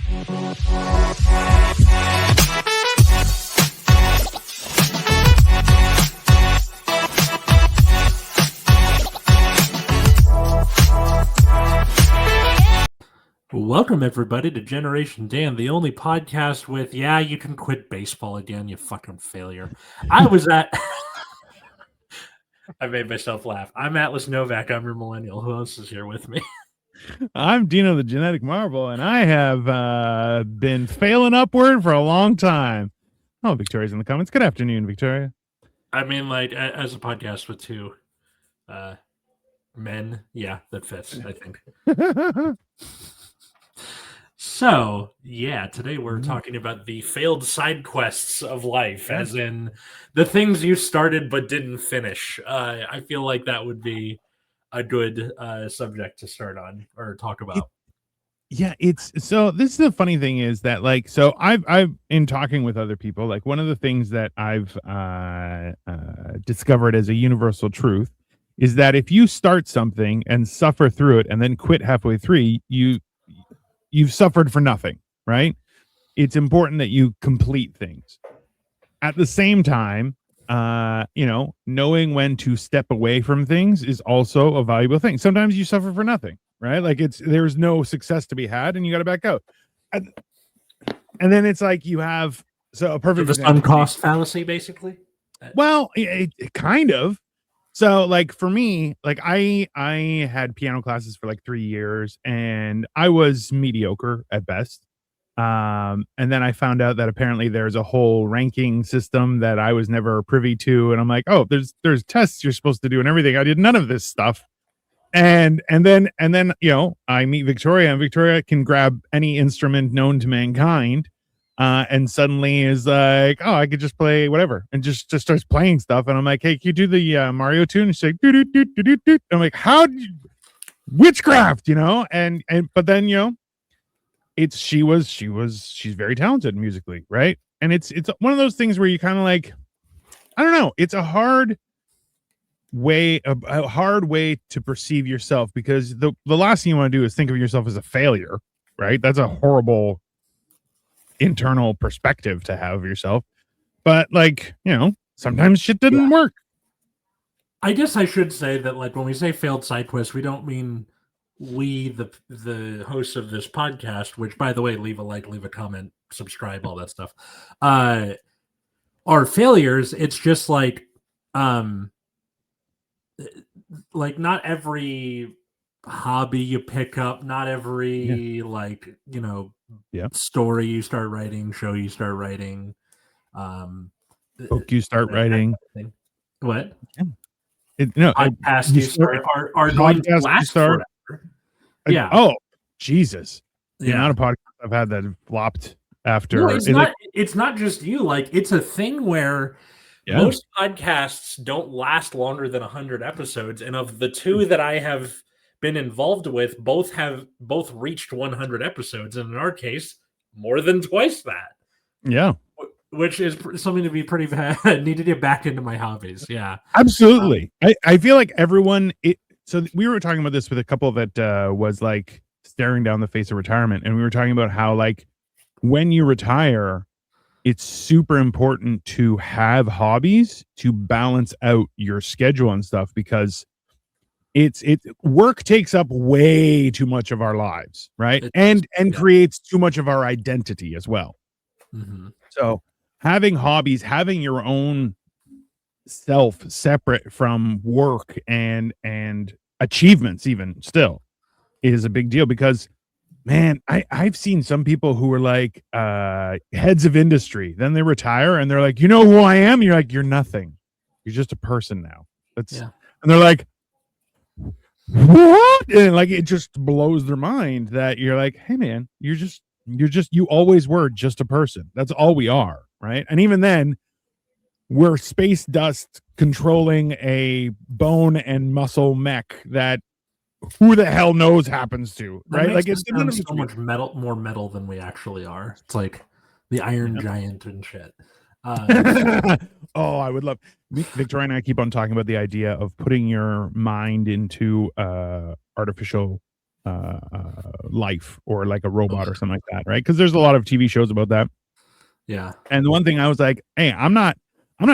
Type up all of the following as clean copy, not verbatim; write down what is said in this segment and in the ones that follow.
Welcome, everybody, to Generation Dan, the only podcast with, yeah, you can quit baseball again, you fucking failure. I made myself laugh. I'm Atlas Novack. I'm your millennial. Who else is here with me? I'm Dino, the genetic marvel, and I have been failing upward for a long time. Oh, Victoria's in the comments. Good afternoon, Victoria. I mean, like, as a podcast with two men, yeah, that fits, I think. So, yeah, today we're talking about the failed side quests of life, as in the things you started but didn't finish. I feel like that would be a good subject to start on or talk about. It's so this is the funny thing is that, like, so I've in talking with other people, like, one of the things that I've discovered as a universal truth is that if you start something and suffer through it and then quit halfway through, you've suffered for nothing, right? It's important that you complete things. At the same time, knowing when to step away from things is also a valuable thing. Sometimes you suffer for nothing, right? Like, there's no success to be had and you got to back out. And then it's like you have a perfect sunk cost fallacy, basically. Well, it kind of. So, like, for me, like, I had piano classes for like 3 years and I was mediocre at best. And then I found out that apparently there's a whole ranking system that I was never privy to. And I'm like, oh, there's tests you're supposed to do and everything. I did none of this stuff. And then, I meet Victoria, and Victoria can grab any instrument known to mankind. And suddenly is like, oh, I could just play whatever, and just starts playing stuff. And I'm like, hey, can you do the Mario tune? And she's like, do do do do do do. I'm like, how did you... witchcraft, and but then she's very talented musically, right? And it's one of those things where you kind of like, I don't know, it's a hard way to perceive yourself, because the last thing you want to do is think of yourself as a failure, right? That's a horrible internal perspective to have of yourself. But, like, sometimes shit didn't work. I guess I should say that, like, when we say failed side quest, we don't mean we, the hosts of this podcast, which, by the way, leave a like, leave a comment, subscribe, all that stuff, are failures. It's just like not every hobby you pick up, not every story you start writing, show you start writing, book you start writing, what podcast you start are going to last forever. Yeah. Oh, Jesus. The amount of podcasts I've had that have flopped after. No, it's not just you. Like, it's a thing where most podcasts don't last longer than 100 episodes. And of the two that I have been involved with, both reached 100 episodes. And in our case, more than twice that. Yeah. Which is something to be pretty bad. Need to get back into my hobbies. Yeah. Absolutely. I feel like everyone... So we were talking about this with a couple that was like staring down the face of retirement. And we were talking about how, like, when you retire, it's super important to have hobbies to balance out your schedule and stuff, because work takes up way too much of our lives, right? And creates too much of our identity as well. Mm-hmm. So having hobbies, having your own self separate from work and achievements even still is a big deal, because, man, I've seen some people who are like heads of industry, then they retire and they're like, you know who I am? You're like, you're nothing. You're just a person now. And they're like, what? And like, it just blows their mind that you're like, hey man, you always were just a person. That's all we are, right? And even then, we're space dust controlling a bone and muscle mech that who the hell knows happens to, right? Like, it's so much more metal than we actually are. It's like the Iron Giant and shit. Oh, I would love... Victoria and I keep on talking about the idea of putting your mind into artificial life or like a robot or something like that, right? Because there's a lot of TV shows about that. Yeah. And the one thing I was like, hey, I'm not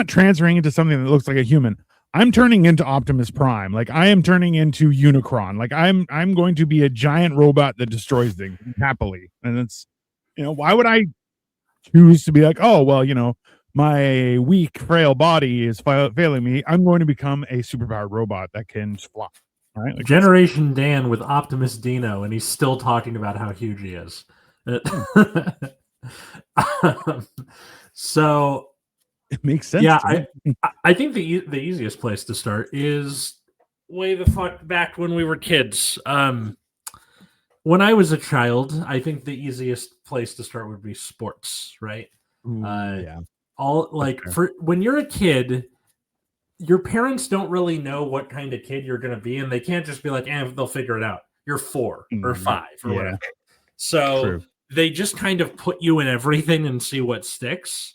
transferring into something that looks like a human. I'm turning into Optimus Prime. Like I am turning into Unicron. Like I'm going to be a giant robot that destroys things happily. And it's, why would I choose to be like, oh, well, my weak, frail body is failing me. I'm going to become a superpowered robot that can fly. Right? Like Generation Dan with Optimus Dino, and he's still talking about how huge he is. So it makes sense. Yeah, I think the easiest place to start is way the fuck back when we were kids. When I was a child, I think the easiest place to start would be sports, right? Ooh, yeah. All like for when you're a kid, your parents don't really know what kind of kid you're going to be, and they can't just be like, they'll figure it out. You're 4 or 5 or whatever. So they just kind of put you in everything and see what sticks.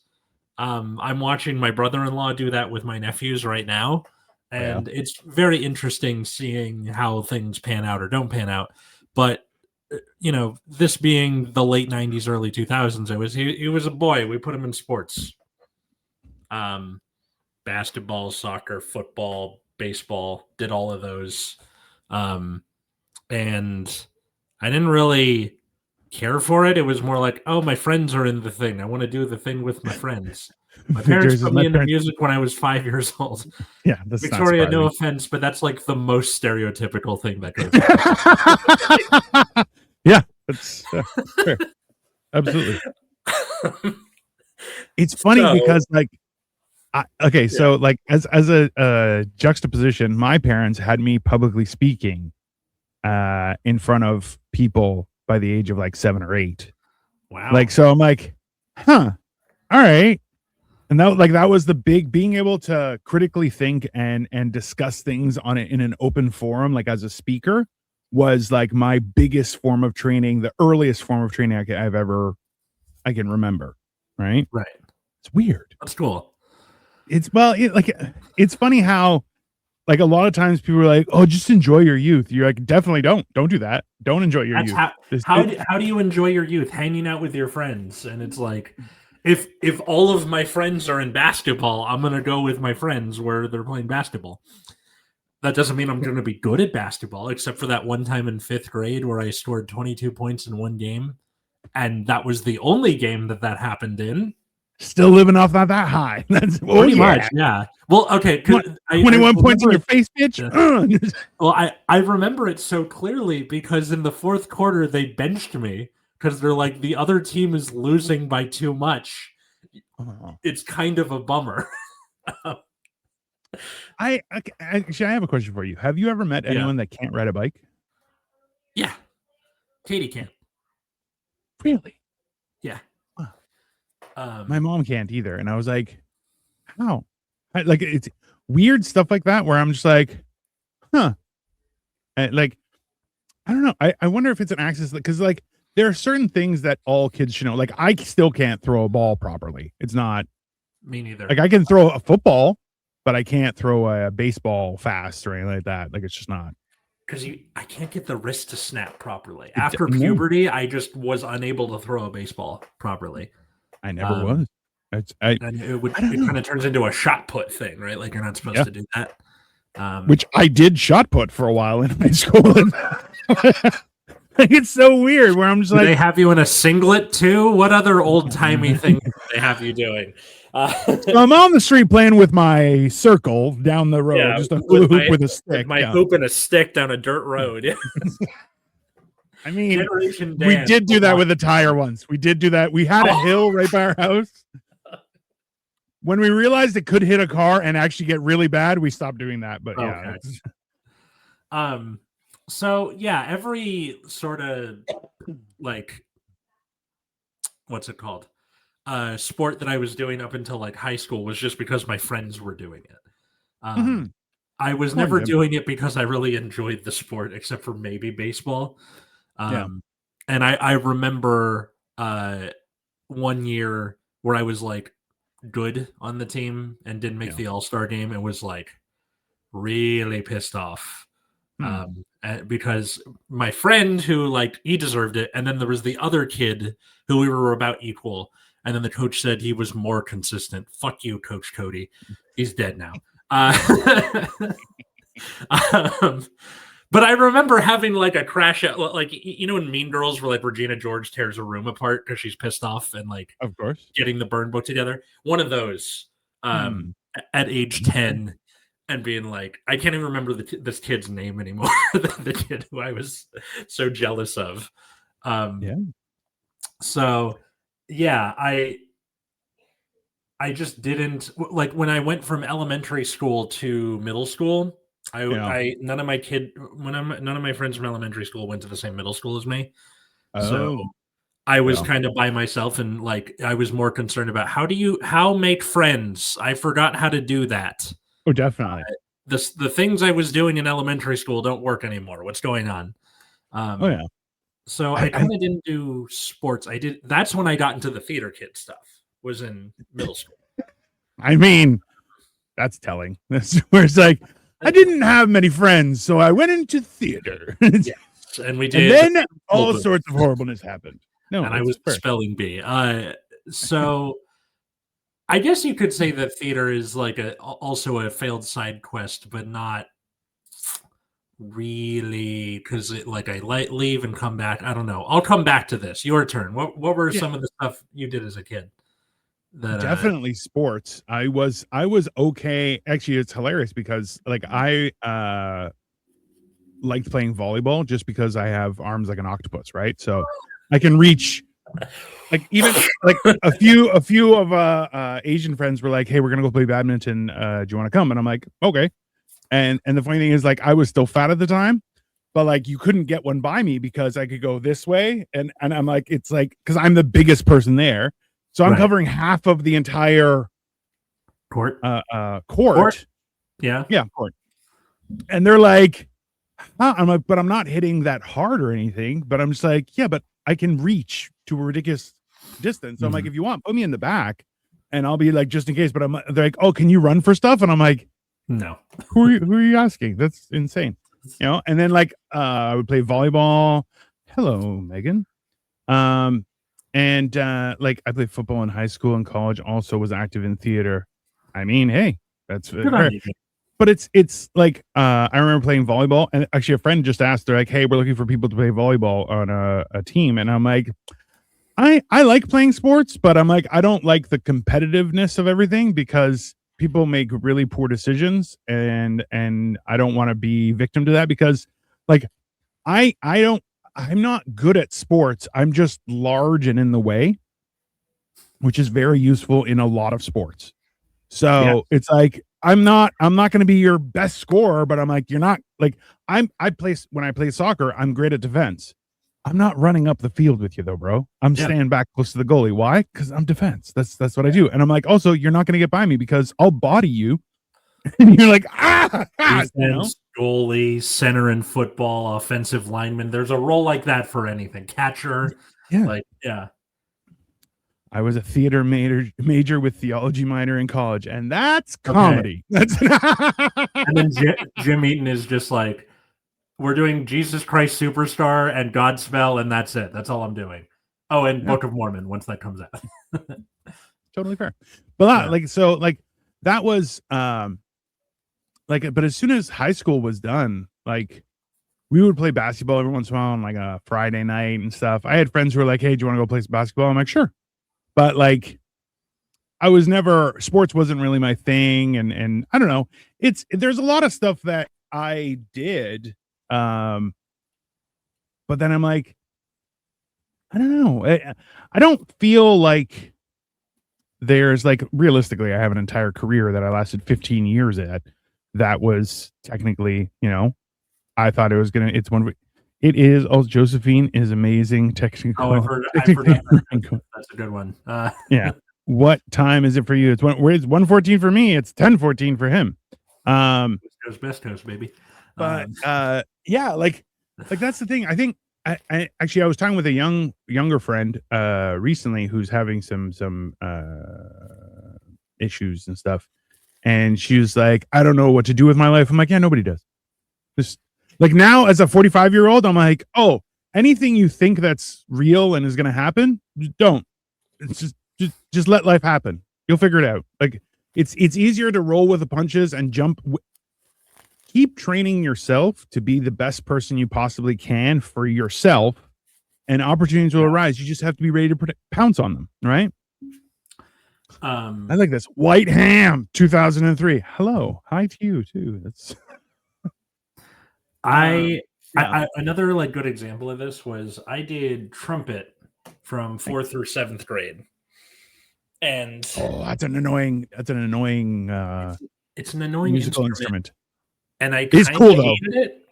I'm watching my brother-in-law do that with my nephews right now, and it's very interesting seeing how things pan out or don't pan out. But this being the late 90s, early 2000s, he was a boy. We put him in sports. Basketball, soccer, football, baseball, did all of those. And I didn't really care for it. It was more like, oh, my friends are in the thing. I want to do the thing with my friends. My parents put me into music when I was 5 years old. Yeah, that's Victoria, no offense, but that's like the most stereotypical thing that goes. Yeah, that's fair. Absolutely. It's funny because like, so like as a juxtaposition, my parents had me publicly speaking in front of people by the age of like 7 or 8. Wow. Like, so I'm like, all right. And that was the big, being able to critically think and discuss things on it in an open forum, like as a speaker, was like my biggest form of training, the earliest form of training I can remember. Right. It's weird. That's cool. It's funny how like a lot of times people are like, oh, just enjoy your youth. You're like, definitely don't do that. Don't enjoy your youth. How do you enjoy your youth? Hanging out with your friends. And it's like, if all of my friends are in basketball, I'm going to go with my friends where they're playing basketball. That doesn't mean I'm going to be good at basketball, except for that one time in 5th grade where I scored 22 points in one game. And that was the only game that happened in. Still living off that high. That's pretty much, yeah. Well, okay. 21 points in your face, bitch. Well, I remember it so clearly because in the 4th quarter, they benched me because they're like, the other team is losing by too much. It's kind of a bummer. Actually, I have a question for you. Have you ever met anyone that can't ride a bike? Yeah. Katie can. Really? Yeah. My mom can't either. And I was like, how? Like, it's weird stuff like that where I'm just like, huh. Like, I don't know. I wonder if it's an access, because like there are certain things that all kids should know. Like I still can't throw a ball properly. It's not me neither. Like I can throw a football, but I can't throw a baseball fast or anything like that. Like it's just not. Because I can't get the wrist to snap properly. After puberty, I just was unable to throw a baseball properly. I never was. And it kind of turns into a shot put thing, right? Like you're not supposed to do that. Which I did shot put for a while in high school. It's so weird where I'm just like, they have you in a singlet too? What other old timey thing do they have you doing? So I'm on the street playing with my circle down the road, just a hoop with a stick. My hoop and a stick down a dirt road. I mean, we did do that with a tire once. We did do that. We had a hill right by our house. When we realized it could hit a car and actually get really bad, we stopped doing that. But so yeah, every sort of like, what's it called? Sport that I was doing up until like high school was just because my friends were doing it. I was never doing it because I really enjoyed the sport, except for maybe baseball. And I remember one year where I was like good on the team and didn't make the All-Star game and was like really pissed off Because my friend who he deserved it, and then there was the other kid who we were about equal, and then the coach said he was more consistent. Fuck you, Coach Cody. He's dead now. But I remember having a crash at in Mean Girls where Regina George tears a room apart because she's pissed off and of course, getting the burn book together. One of those at age 10 and being I can't even remember this kid's name anymore. the kid who I was so jealous of. So yeah, I just didn't when I went from elementary school to middle school. None of my friends from elementary school went to the same middle school as me. So I was kind of by myself, and I was more concerned about how make friends. I forgot how to do that. Oh, definitely. The things I was doing in elementary school don't work anymore. What's going on? So I kind of didn't do sports. That's when I got into the theater kid stuff. Was in middle school. I mean, that's telling. That's where it's I didn't have many friends, so I went into theater. Yes, and we did. And then all sorts of horribleness happened. No, and I was spelling bee. So I guess you could say that theater is also a failed side quest, but not really, because I leave and come back. I don't know. I'll come back to this. Your turn. What were some of the stuff you did as a kid? Definitely sports. I was okay. Actually, it's hilarious because I liked playing volleyball just because I have arms like an octopus, right? So I can reach even a few of Asian friends were hey, we're gonna go play badminton. Do you want to come? And I'm like, okay. And the funny thing is I was still fat at the time, but you couldn't get one by me because I could go this way, and I'm it's because I'm the biggest person there. So I'm covering half of the entire court. Court. Yeah, court. And they're I'm but I'm not hitting that hard or anything. But I'm just yeah, but I can reach to a ridiculous distance. So I'm if you want, put me in the back, and I'll be just in case. But they're oh, can you run for stuff? And I'm no. Who are you asking? That's insane. And then I would play volleyball. Hello, Megan. And I played football in high school and college, also was active in theater. I mean, hey, that's good. But it's I remember playing volleyball, and actually a friend just asked, they're hey, we're looking for people to play volleyball on a team. And I'm I like playing sports, but I'm I don't like the competitiveness of everything because people make really poor decisions, and I don't want to be victim to that because I'm not good at sports. I'm just large and in the way, which is very useful in a lot of sports. So it's I'm not going to be your best scorer, but I'm you're not when I play soccer, I'm great at defense. I'm not running up the field with you though, bro. I'm staying back close to the goalie. Why? Because I'm defense. That's what I do. And I'm also, you're not going to get by me because I'll body you. And you're defense, goalie, center in football, offensive lineman. There's a role like that for anything. Catcher. I was a theater major with theology minor in college, and that's comedy. Okay. And then Jim Eaton is just we're doing Jesus Christ Superstar and Godspell, and that's it. That's all I'm doing. Oh, and Book of Mormon once that comes out. Totally fair. But that was but as soon as high school was done, we would play basketball every once in a while on a Friday night and stuff. I had friends who were hey, do you want to go play some basketball? I'm sure. But I was never, sports wasn't really my thing. And I don't know, there's a lot of stuff that I did. But then I'm I don't know. I don't feel there's realistically, I have an entire career that I lasted 15 years at. That was technically, I thought it was it is. Oh, Josephine is amazing. Technical. Oh, I've heard that. That's a good one. Yeah. What time is it for you? It's 1:14 for me. It's 10:14 for him. Best coast, baby. But yeah, that's the thing. I think I actually I was talking with a younger friend recently who's having some issues and stuff. And she was I don't know what to do with my life. I'm yeah, nobody does. Just Like now, as a 45-year-old, I'm like, oh, anything you think that's real and is going to happen, don't. It's just let life happen. You'll figure it out. Like it's easier to roll with the punches and jump. Keep training yourself to be the best person you possibly can for yourself, and opportunities will arise. You just have to be ready to pounce on them, right? I like this. White Ham 2003. Hello. Hi to you too. That's I another like good example of this was I did trumpet from 4th through 7th grade. And that's an annoying it's an annoying musical instrument. And I kind of hated it.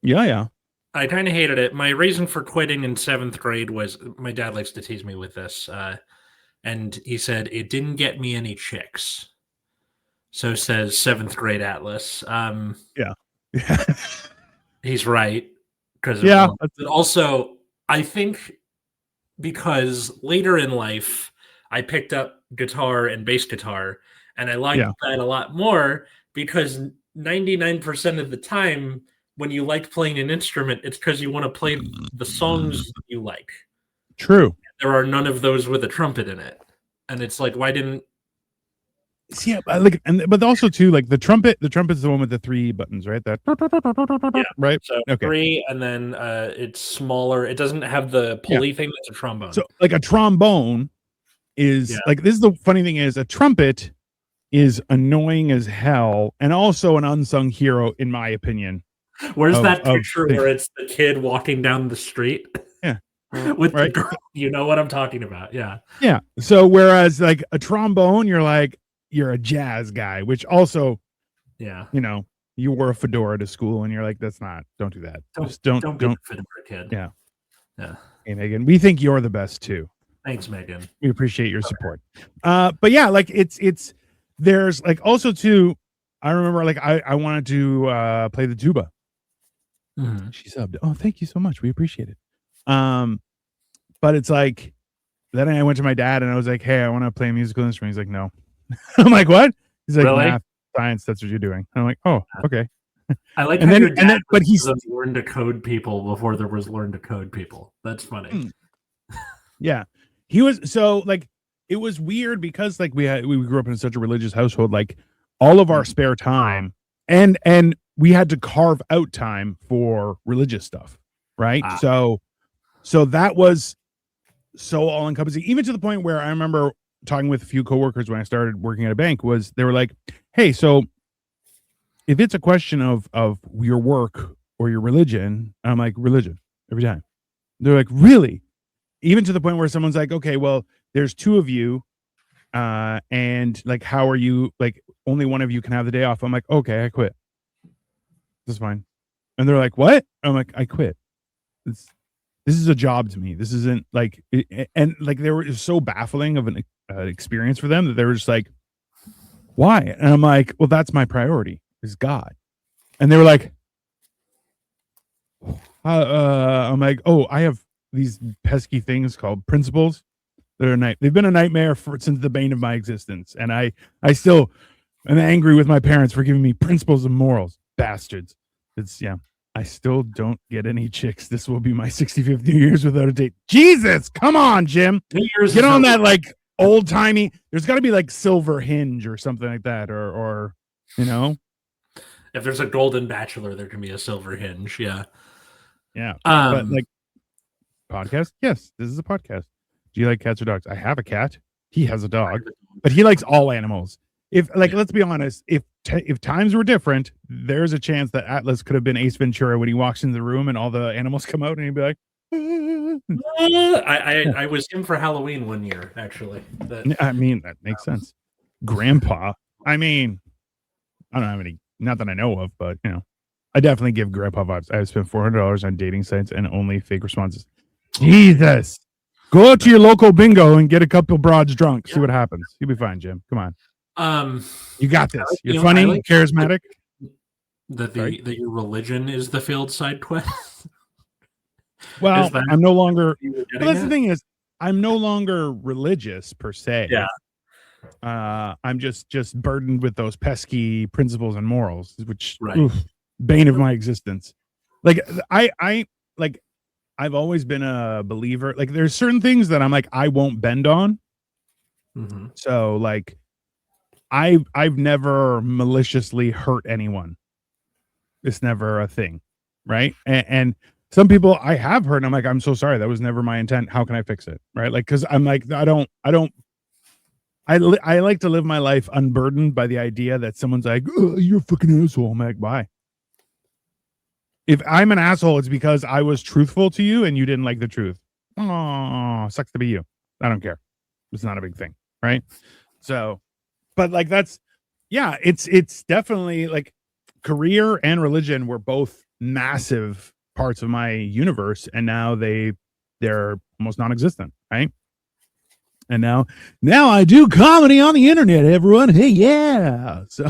Yeah. I kind of hated it. My reason for quitting in 7th grade was my dad likes to tease me with this. And he said it didn't get me any chicks. So says 7th grade Atlas. Yeah. He's right. But also, I think because later in life, I picked up guitar and bass guitar, and I liked that a lot more because 99% of the time, when you like playing an instrument, it's because you want to play the songs that you like. True. There are none of those with a trumpet in it. And it's like, why didn't... See, but also too, like the trumpet is the one with the 3 buttons, right? That right? So 3, and then it's smaller. It doesn't have the pulley thing. That's a trombone. So like a trombone is like, this is the funny thing is a trumpet is annoying as hell and also an unsung hero, in my opinion. Where's that picture where it's the kid walking down the street? Yeah. With the girl, you know what I'm talking about. Yeah. So whereas like a trombone, you're a jazz guy, which also, you know, you wore a fedora to school and you're like, don't do that. Don't be a fedora kid. Yeah. Hey, Megan, we think you're the best too. Thanks, Megan. We appreciate your support. But yeah, like there's like also too, I remember like I wanted to play the tuba. Mm-hmm. She subbed. Oh, thank you so much. We appreciate it. But it's like, then I went to my dad and I was like, hey, I want to play a musical instrument. He's like, no. I'm like, what? He's like, really? Math, science, that's what you're doing. I'm like, oh, okay. I like how your dad but he's learned to code people before there was learn to code people. That's funny. Yeah. He was so like, it was weird because like we grew up in such a religious household, like all of our spare time and we had to carve out time for religious stuff. Right. So that was so all encompassing, even to the point where I remember talking with a few coworkers when I started working at a bank was they were like, hey, so if it's a question of your work or your religion, I'm like, religion every time. They're like, really? Even to the point where someone's like, okay, well, there's 2 of you. And like, how are you? Like, only one of you can have the day off. I'm like, okay, I quit. That's fine. And they're like, what? I'm like, I quit. This is a job to me. This isn't like, and like it was so baffling of an experience for them that they were just like, why? And I'm like, well, that's my priority is God. And they were like, I'm like, oh, I have these pesky things called principles that are they've been a nightmare since the bane of my existence. And I still am angry with my parents for giving me principles and morals. Bastards. I still don't get any chicks. This will be my 65th New Year's without a date. Jesus, come on, Jim. Get on that like old timey. There's got to be like Silver Hinge or something like that, or you know, if there's a Golden Bachelor, there can be a Silver Hinge. Yeah. But like podcast. Yes, this is a podcast. Do you like cats or dogs? I have a cat. He has a dog, but he likes all animals. Let's be honest, if times were different, there's a chance that Atlas could have been Ace Ventura when he walks in the room and all the animals come out and he'd be like, I was him for Halloween one year, actually. I mean, that makes sense. Grandpa. I mean, I don't have any, not that I know of, but you know, I definitely give grandpa vibes. I spent $400 on dating sites and only fake responses. Jesus. Go out to your local bingo and get a couple broads drunk. See what happens. You'll be fine, Jim. Come on. You got this. You're funny, charismatic. That your religion is the failed side quest. Well, I'm no longer. That's the thing is, I'm no longer religious per se. Yeah. I'm just burdened with those pesky principles and morals, which bane of my existence. like I like I've always been a believer. Like there's certain things that I'm like I won't bend on. Mm-hmm. So like I've never maliciously hurt anyone. It's never a thing, right? And some people I have hurt. And I'm like, I'm so sorry. That was never my intent. How can I fix it? Right? Like, because I'm like, I like to live my life unburdened by the idea that someone's like, oh, you're a fucking asshole. I'm like, bye. If I'm an asshole, it's because I was truthful to you and you didn't like the truth. Oh, sucks to be you. I don't care. It's not a big thing, right? So, but like yeah, it's definitely like career and religion were both massive parts of my universe, and now they're almost non-existent, right? And now I do comedy on the internet, everyone. Hey, yeah. So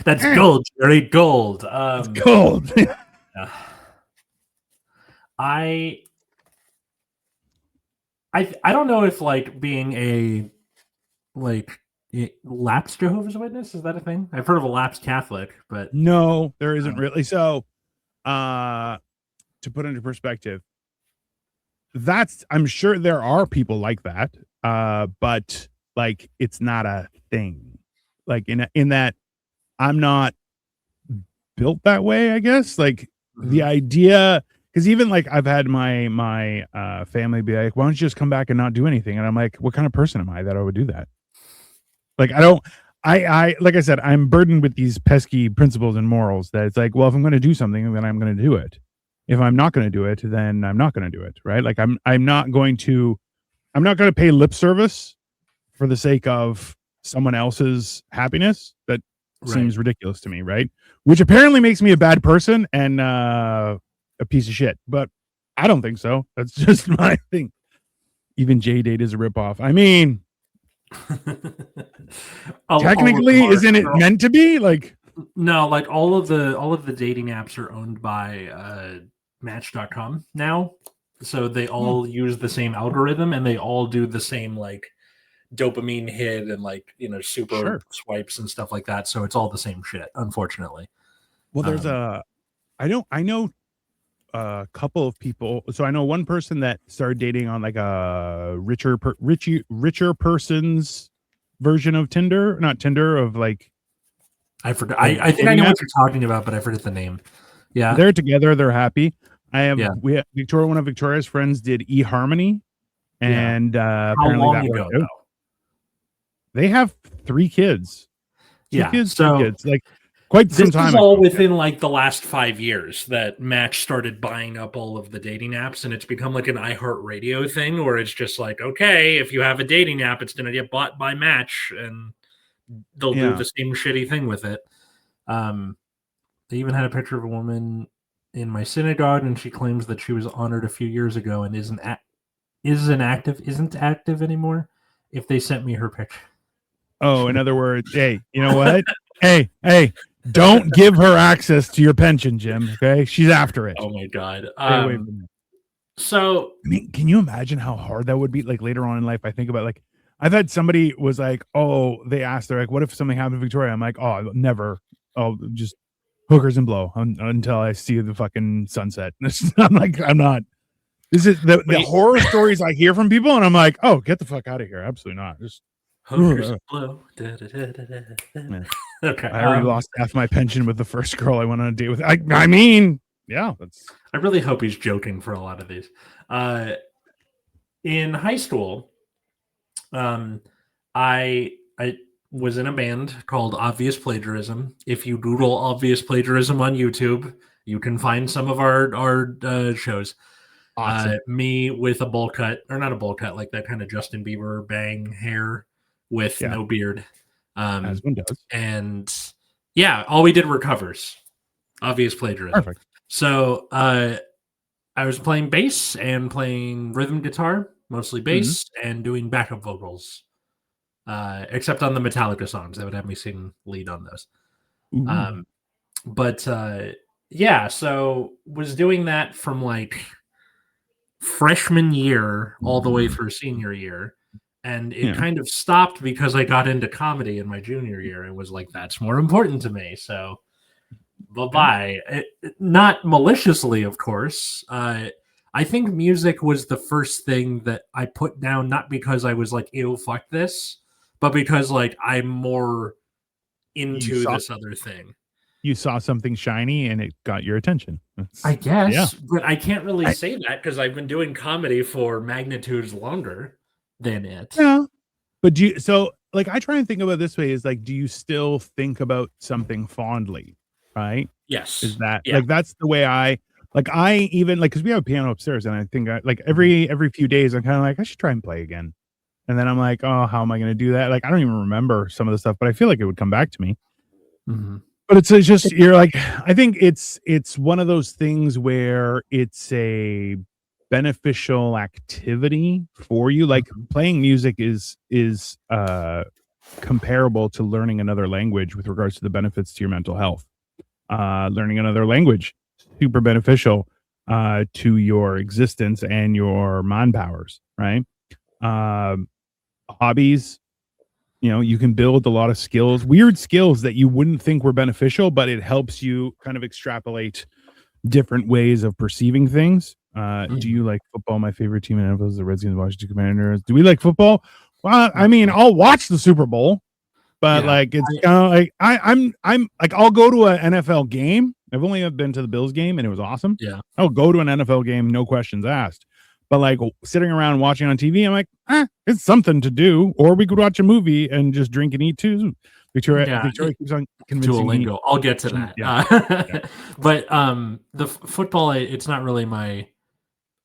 That's gold, Jerry. Gold. It's gold. I don't know if like being a like lapsed Jehovah's Witness, is that a thing? I've heard of a lapsed Catholic, but no, there isn't really. So to put into perspective, I'm sure there are people like that, but like it's not a thing. Like in that I'm not built that way, I guess. Like the idea, because even like I've had my family be like, why don't you just come back and not do anything? And I'm like, what kind of person am I that I would do that? Like I like I said, I'm burdened with these pesky principles and morals that it's like, well, if I'm going to do something, then I'm going to do it. If I'm not going to do it, then I'm not going to do it. Right. Like I'm not going to pay lip service for the sake of someone else's happiness. That seems ridiculous to me. Right. Which apparently makes me a bad person and a piece of shit. But I don't think so. That's just my thing. Even J-Date is a ripoff. I mean, technically, isn't it meant to be? Like, no, like all of the dating apps are owned by Match.com now, so they all use the same algorithm and they all do the same like dopamine hit and like super swipes and stuff like that. So it's all the same shit, unfortunately. Well, there's I know a couple of people. So I know one person that started dating on like a richer person's version of Tinder, not Tinder, of like I forgot. I think I know what you're talking about, but I forget the name. Yeah, they're together. They're happy. We have Victoria. One of Victoria's friends did eHarmony, and how long ago? Though? They have 3 kids. 2 kids, 3 kids. Like quite some time. This is all within like the last 5 years that Match started buying up all of the dating apps, and it's become like an iHeartRadio thing, where it's just like, okay, if you have a dating app, it's going to get bought by Match, and they'll do the same shitty thing with it. They even had a picture of a woman in my synagogue, and she claims that she was honored a few years ago and isn't active anymore. If they sent me her picture. Oh, in other words, hey, you know what? hey, don't give her access to your pension, Jim. Okay, she's after it. Oh my god. So, I mean, can you imagine how hard that would be? Like later on in life, I think about like I've had somebody was like, oh, they asked, they're like, what if something happened to Victoria? I'm like, oh, never. Oh, just hookers and blow until I see the fucking sunset. I'm like, I'm not. This is the horror stories I hear from people, and I'm like, oh, get the fuck out of here. Absolutely not. Just hookers and blow. Yeah. Okay. I already lost half my pension with the first girl I went on a date with. I mean, yeah, I really hope he's joking for a lot of these. In high school, I was in a band called Obvious Plagiarism. If you Google Obvious Plagiarism on YouTube, you can find some of our shows. Awesome. Me with a bowl cut, or not a bowl cut, like that kind of Justin Bieber bang hair with no beard. As one does. And yeah, all we did were covers. Obvious Plagiarism. Perfect. So I was playing bass and playing rhythm guitar, mostly bass, and doing backup vocals. Except on the Metallica songs. They would have me sing lead on those. So was doing that from like freshman year all the way through senior year. And it kind of stopped because I got into comedy in my junior year and was like, that's more important to me. So Bye-bye. Not maliciously, of course. I think music was the first thing that I put down, not because I was like, ew, fuck this, but because like I'm more You into saw this other thing. you saw something shiny and it got your attention. I Yeah. guess, but I can't really say that because I've been doing comedy for magnitudes longer than it. Yeah. But do you so like I try and think about it this way is like, do you still think about something fondly? Right? Is Yes. that Yeah. like that's the way I even like because we have a piano upstairs and I think I like Mm-hmm. every few days I'm kind of like I should try and play again. And then I'm like, oh, how am I gonna do that? Like I don't even remember some of the stuff, but I feel like it would come back to me. Mm-hmm. But it's just you're like I think it's one of those things where it's a beneficial activity for you. Like Mm-hmm. playing music is comparable to learning another language with regards to the benefits to your mental health. Learning another language super beneficial to your existence and your mind powers, right? Um, Hobbies, you can build a lot of skills, weird skills that you wouldn't think were beneficial, but it helps you kind of extrapolate different ways of perceiving things. Do Mm-hmm. you like football? My favorite team in the NFL is the Redskins, Washington Commanders. Do we like football? Well, I Not mean, really. I'll watch the Super Bowl, but Yeah. like it's like I'm like I'll go to an NFL game. I've only been to the Bills game and it was awesome. Yeah. I'll go to an NFL game, no questions asked. But like sitting around watching on TV, I'm like, it's something to do. Or we could watch a movie and just drink and eat too. Yeah. Victoria keeps on convincing me. Duolingo. I'll get to that. Yeah, yeah, But the football, it's not really my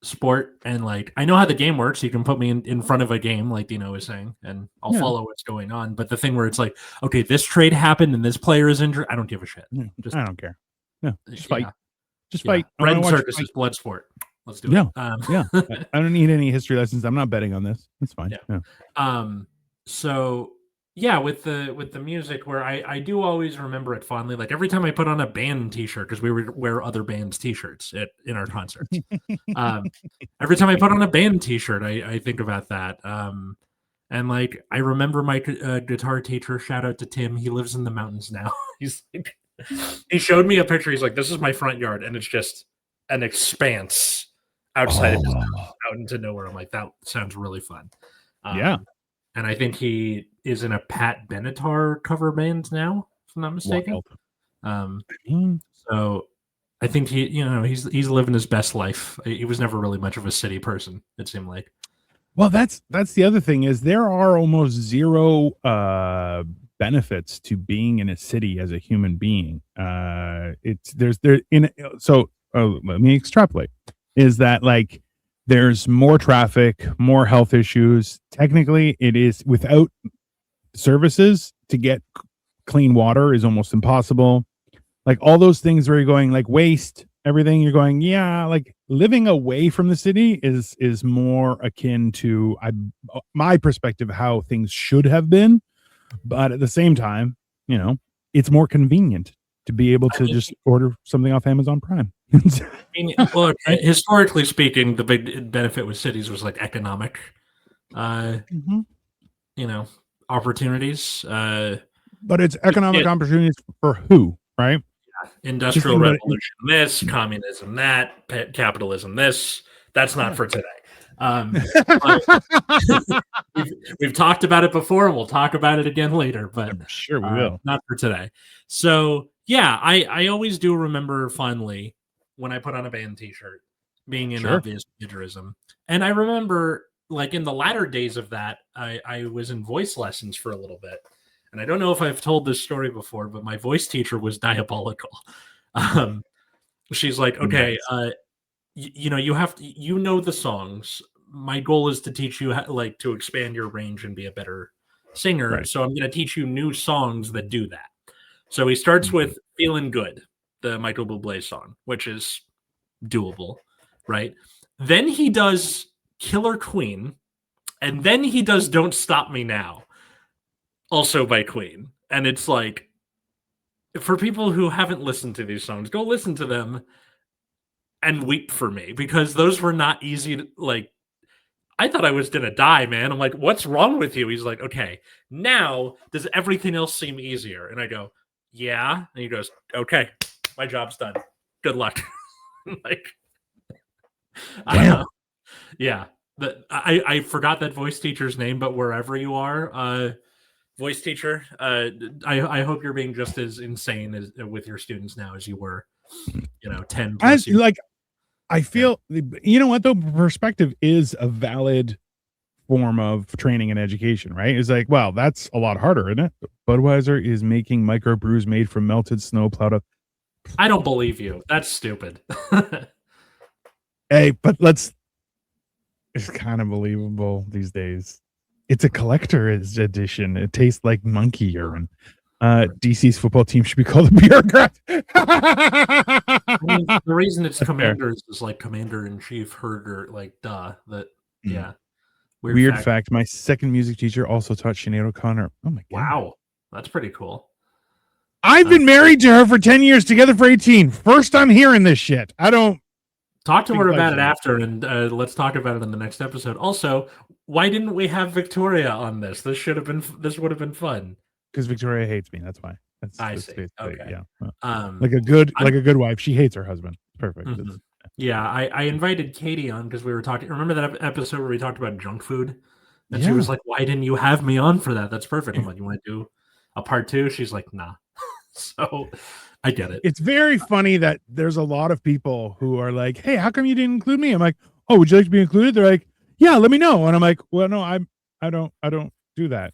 sport. And like, I know how the game works. You can put me in front of a game, like Dino was saying, and I'll yeah. follow what's going on. But the thing where it's like, okay, this trade happened and this player is injured, I don't give a shit. Yeah. Just I don't care. No, just fight. yeah, Just yeah. fight. I Bread want to and watch you circus fight. is blood sport. Let's do Yeah, it. yeah. I don't need any history lessons. I'm not betting on this. It's fine. Yeah. Yeah. So yeah, with the music where I do always remember it fondly. Like every time I put on a band t-shirt, because we would wear other bands t-shirts in our concerts. Every time I put on a band t-shirt, I think about that. And like I remember my guitar teacher, shout out to Tim, he lives in the mountains now. He's like he showed me a picture, he's like, this is my front yard, and it's just an expanse outside of his house, Oh, out into nowhere. I'm like, that sounds really fun. yeah. And I think he is in a Pat Benatar cover band now, if I'm not mistaken. Wild. Um, Mm, so I think he's living his best life. He was never really much of a city person, it seemed like. Well, that's the other thing is there are almost zero benefits to being in a city as a human being. It's there's there in so let me extrapolate. Is that like there's more traffic, more health issues. Technically, it is without services to get clean water is almost impossible. Like all those things where you're going like waste, everything you're going, yeah, like living away from the city is more akin to my perspective of how things should have been. But at the same time, it's more convenient to be able I to think, just order something off Amazon Prime. well, Right? historically speaking, the big benefit with cities was like economic, uh, Mm-hmm. you know, opportunities. But it's You economic can't opportunities for who, right? Just industrial think about it. revolution this, communism that, capitalism this. That's not Yeah. for today. But we've talked about it before, and we'll talk about it again later, but I'm sure we will. not for today. So yeah, I always do remember fondly when I put on a band t-shirt being in Sure. obvious plagiarism. And I remember like in the latter days of that, I was in voice lessons for a little bit. And I don't know if I've told this story before, but my voice teacher was diabolical. Um, she's like, okay, Nice. you have to, the songs. My goal is to teach you how, like to expand your range and be a better singer. Right. So I'm going to teach you new songs that do that. So he starts Mhm. with "Feeling Good," the Michael Bublé song, which is doable, right? Then he does "Killer Queen," and then he does "Don't Stop Me Now," also by Queen. And it's like, for people who haven't listened to these songs, go listen to them and weep for me because those were not easy to, like, I thought I was gonna die, man. I'm like, what's wrong with you? He's like, okay, now does everything else seem easier? And I go, yeah. And he goes, okay, my job's done. Good luck. Like, Damn. Yeah. I forgot that voice teacher's name, but wherever you are, voice teacher, I hope you're being just as insane as with your students now as you were, 10 plus years. Like, I feel, you know what though, perspective is a valid form of training and education, right? It's like, well, that's a lot harder, isn't it? Budweiser is making microbrews made from melted snow plowed up. I don't believe you. That's stupid. Hey, but it's kind of believable these days. It's a collector's edition. It tastes like monkey urine. DC's football team should be called the bureaucrat. I mean, the reason it's Commanders is like Commander-in-Chief Herder, like, duh. That, yeah. Weird fact. My second music teacher also taught Sinead O'Connor. Oh my god! Wow, that's pretty cool. I've been married to her for 10 years, together for 18. First, I'm hearing this shit. I don't talk to her about it after, and let's talk about it in the next episode. Also, why didn't we have Victoria on this? This would have been fun. Because Victoria hates me. That's why. I see. Okay. Yeah. Like a good wife. She hates her husband. Perfect. Mm-hmm. Yeah, I invited Katie on because we were talking. Remember that episode where we talked about junk food? And she was like, "Why didn't you have me on for that? That's perfect." I'm like, "You want to do a part 2?" She's like, "Nah." So I get it. It's very funny that there's a lot of people who are like, "Hey, how come you didn't include me?" I'm like, "Oh, would you like to be included?" They're like, "Yeah, let me know." And I'm like, "Well, no, I don't do that.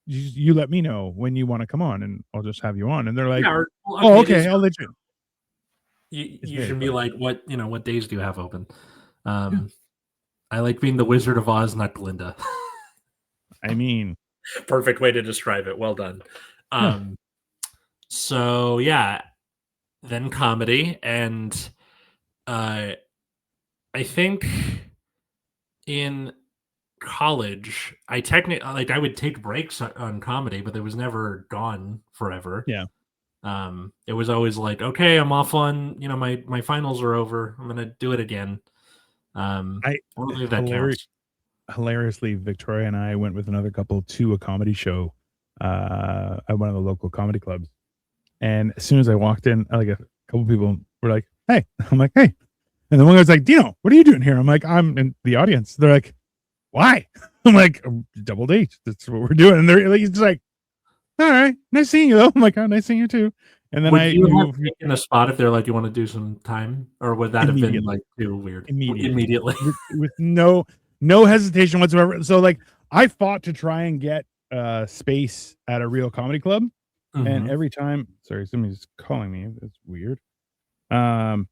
You let me know when you want to come on, and I'll just have you on." And they're like, "Oh, okay, I'll let you." You should be like, what days do you have open? I like being the Wizard of Oz, not Glinda. I mean, perfect way to describe it. Well done. So yeah, then comedy, and I think in college, I would take breaks on comedy, but it was never gone forever. Yeah. It was always like, okay, I'm off on, my finals are over. I'm gonna do it again. I don't think that counts. Hilariously, Victoria and I went with another couple to a comedy show at one of the local comedy clubs. And as soon as I walked in, like a couple people were like, "Hey," I'm like, "Hey," and the one guy's like, "Dino, what are you doing here?" I'm like, "I'm in the audience." They're like, "Why?" I'm like, "Double date. That's what we're doing." And they're like, "He's just like, all right, nice seeing you though." I'm like, "Oh, nice seeing you too." And then would you have taken a spot if they're like, "You want to do some time?" Or would that have been like too weird? Immediately. with no hesitation whatsoever. So like, I fought to try and get space at a real comedy club. And every time, sorry, somebody's calling me. That's weird. And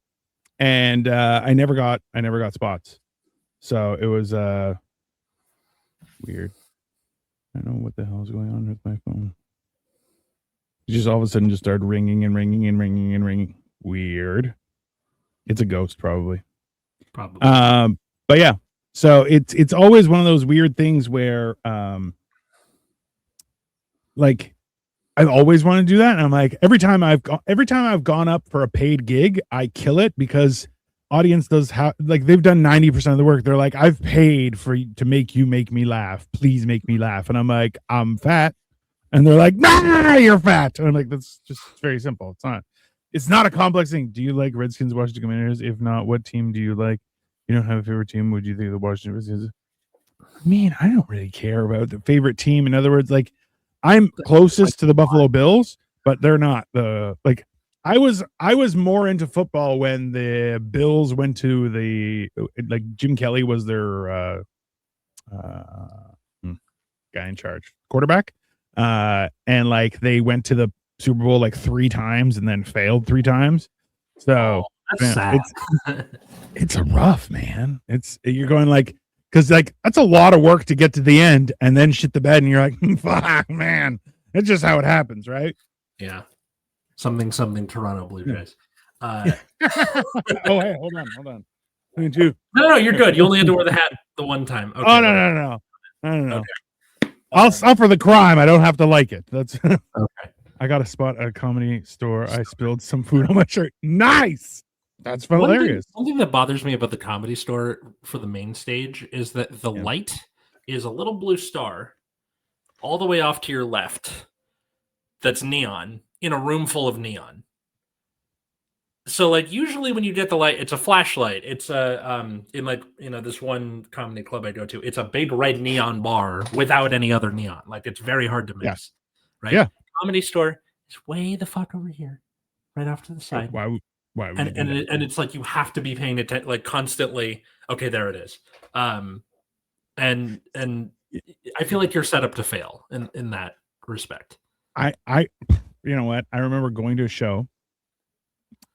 I never got spots. So it was weird. I don't know what the hell is going on with my phone. It just all of a sudden just started ringing and ringing and ringing and ringing. Weird. It's a ghost, probably. But yeah. So it's always one of those weird things where like, I've always wanted to do that, and I'm like, every time I've gone up for a paid gig, I kill it because audience does they've done 90% of the work. They're like, "I've paid to make me laugh. Please make me laugh." And I'm like, "I'm fat," and they're like, "Nah, you're fat." And I'm like, "That's just very simple. It's not a complex thing." Do you like Redskins, Washington Commanders? If not, what team do you like? You don't have a favorite team. Would you think the Washington Redskins? I mean, I don't really care about the favorite team. In other words, like, I'm closest to the Buffalo Bills, but they're not I was more into football when the Bills went to Jim Kelly was their guy in charge, quarterback. And like they went to the Super Bowl like 3 times and then failed 3 times. So that's sad. It's a rough, man. You're going like, because like that's a lot of work to get to the end and then shit the bed, and you're like, "Fuck, man." It's just how it happens, right? Yeah. Something Toronto Blue Jays. Oh, hey, hold on. No, you're good. You only had to wear the hat the one time. Okay, oh no. Okay. I'll for the crime. I don't have to like it. That's okay. I got a spot at a comedy store. I spilled some food on my shirt. Nice. That's hilarious. One thing that bothers me about the Comedy Store for the main stage is that the light is a little blue star all the way off to your left that's neon in a room full of neon. So like usually when you get the light, it's a flashlight. It's a in like this one comedy club I go to, it's a big red neon bar without any other neon. Like it's very hard to Yeah. miss. Right? Yeah. Comedy store is way the fuck over here, right off to the side. Why would you do that? And it's like you have to be paying attention like constantly. Okay, there it is. And I feel like you're set up to fail in that respect. I you know what? I remember going to a show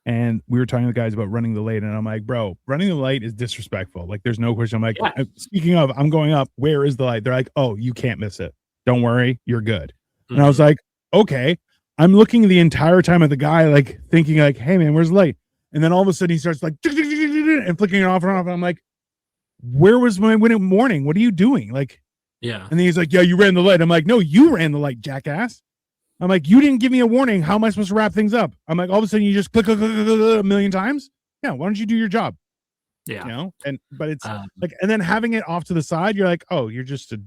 and we were talking to the guys about running the light, and I'm like, bro, running the light is disrespectful. Like, there's no question. I'm like, Yeah. Speaking of, I'm going up. Where is the light? They're like, oh, you can't miss it. Don't worry, you're good. And I was like, okay. I'm looking the entire time at the guy, like thinking, like, hey man, where's the light? And then all of a sudden he starts like and flicking it off and off. And I'm like, where was my warning? What are you doing? Like, yeah. And then he's like, yeah, you ran the light. I'm like, no, you ran the light, jackass. I'm like, you didn't give me a warning. How am I supposed to wrap things up? I'm like, all of a sudden you just click a million times. Yeah, why don't you do your job? Yeah. But it's like, and then having it off to the side, you're like, oh, you're just it